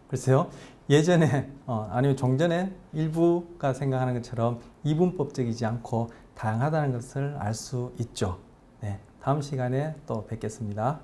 글쎄요, 예전에 아니면 종전에 일부가 생각하는 것처럼 이분법적이지 않고 다양하다는 것을 알 수 있죠. 네, 다음 시간에 또 뵙겠습니다.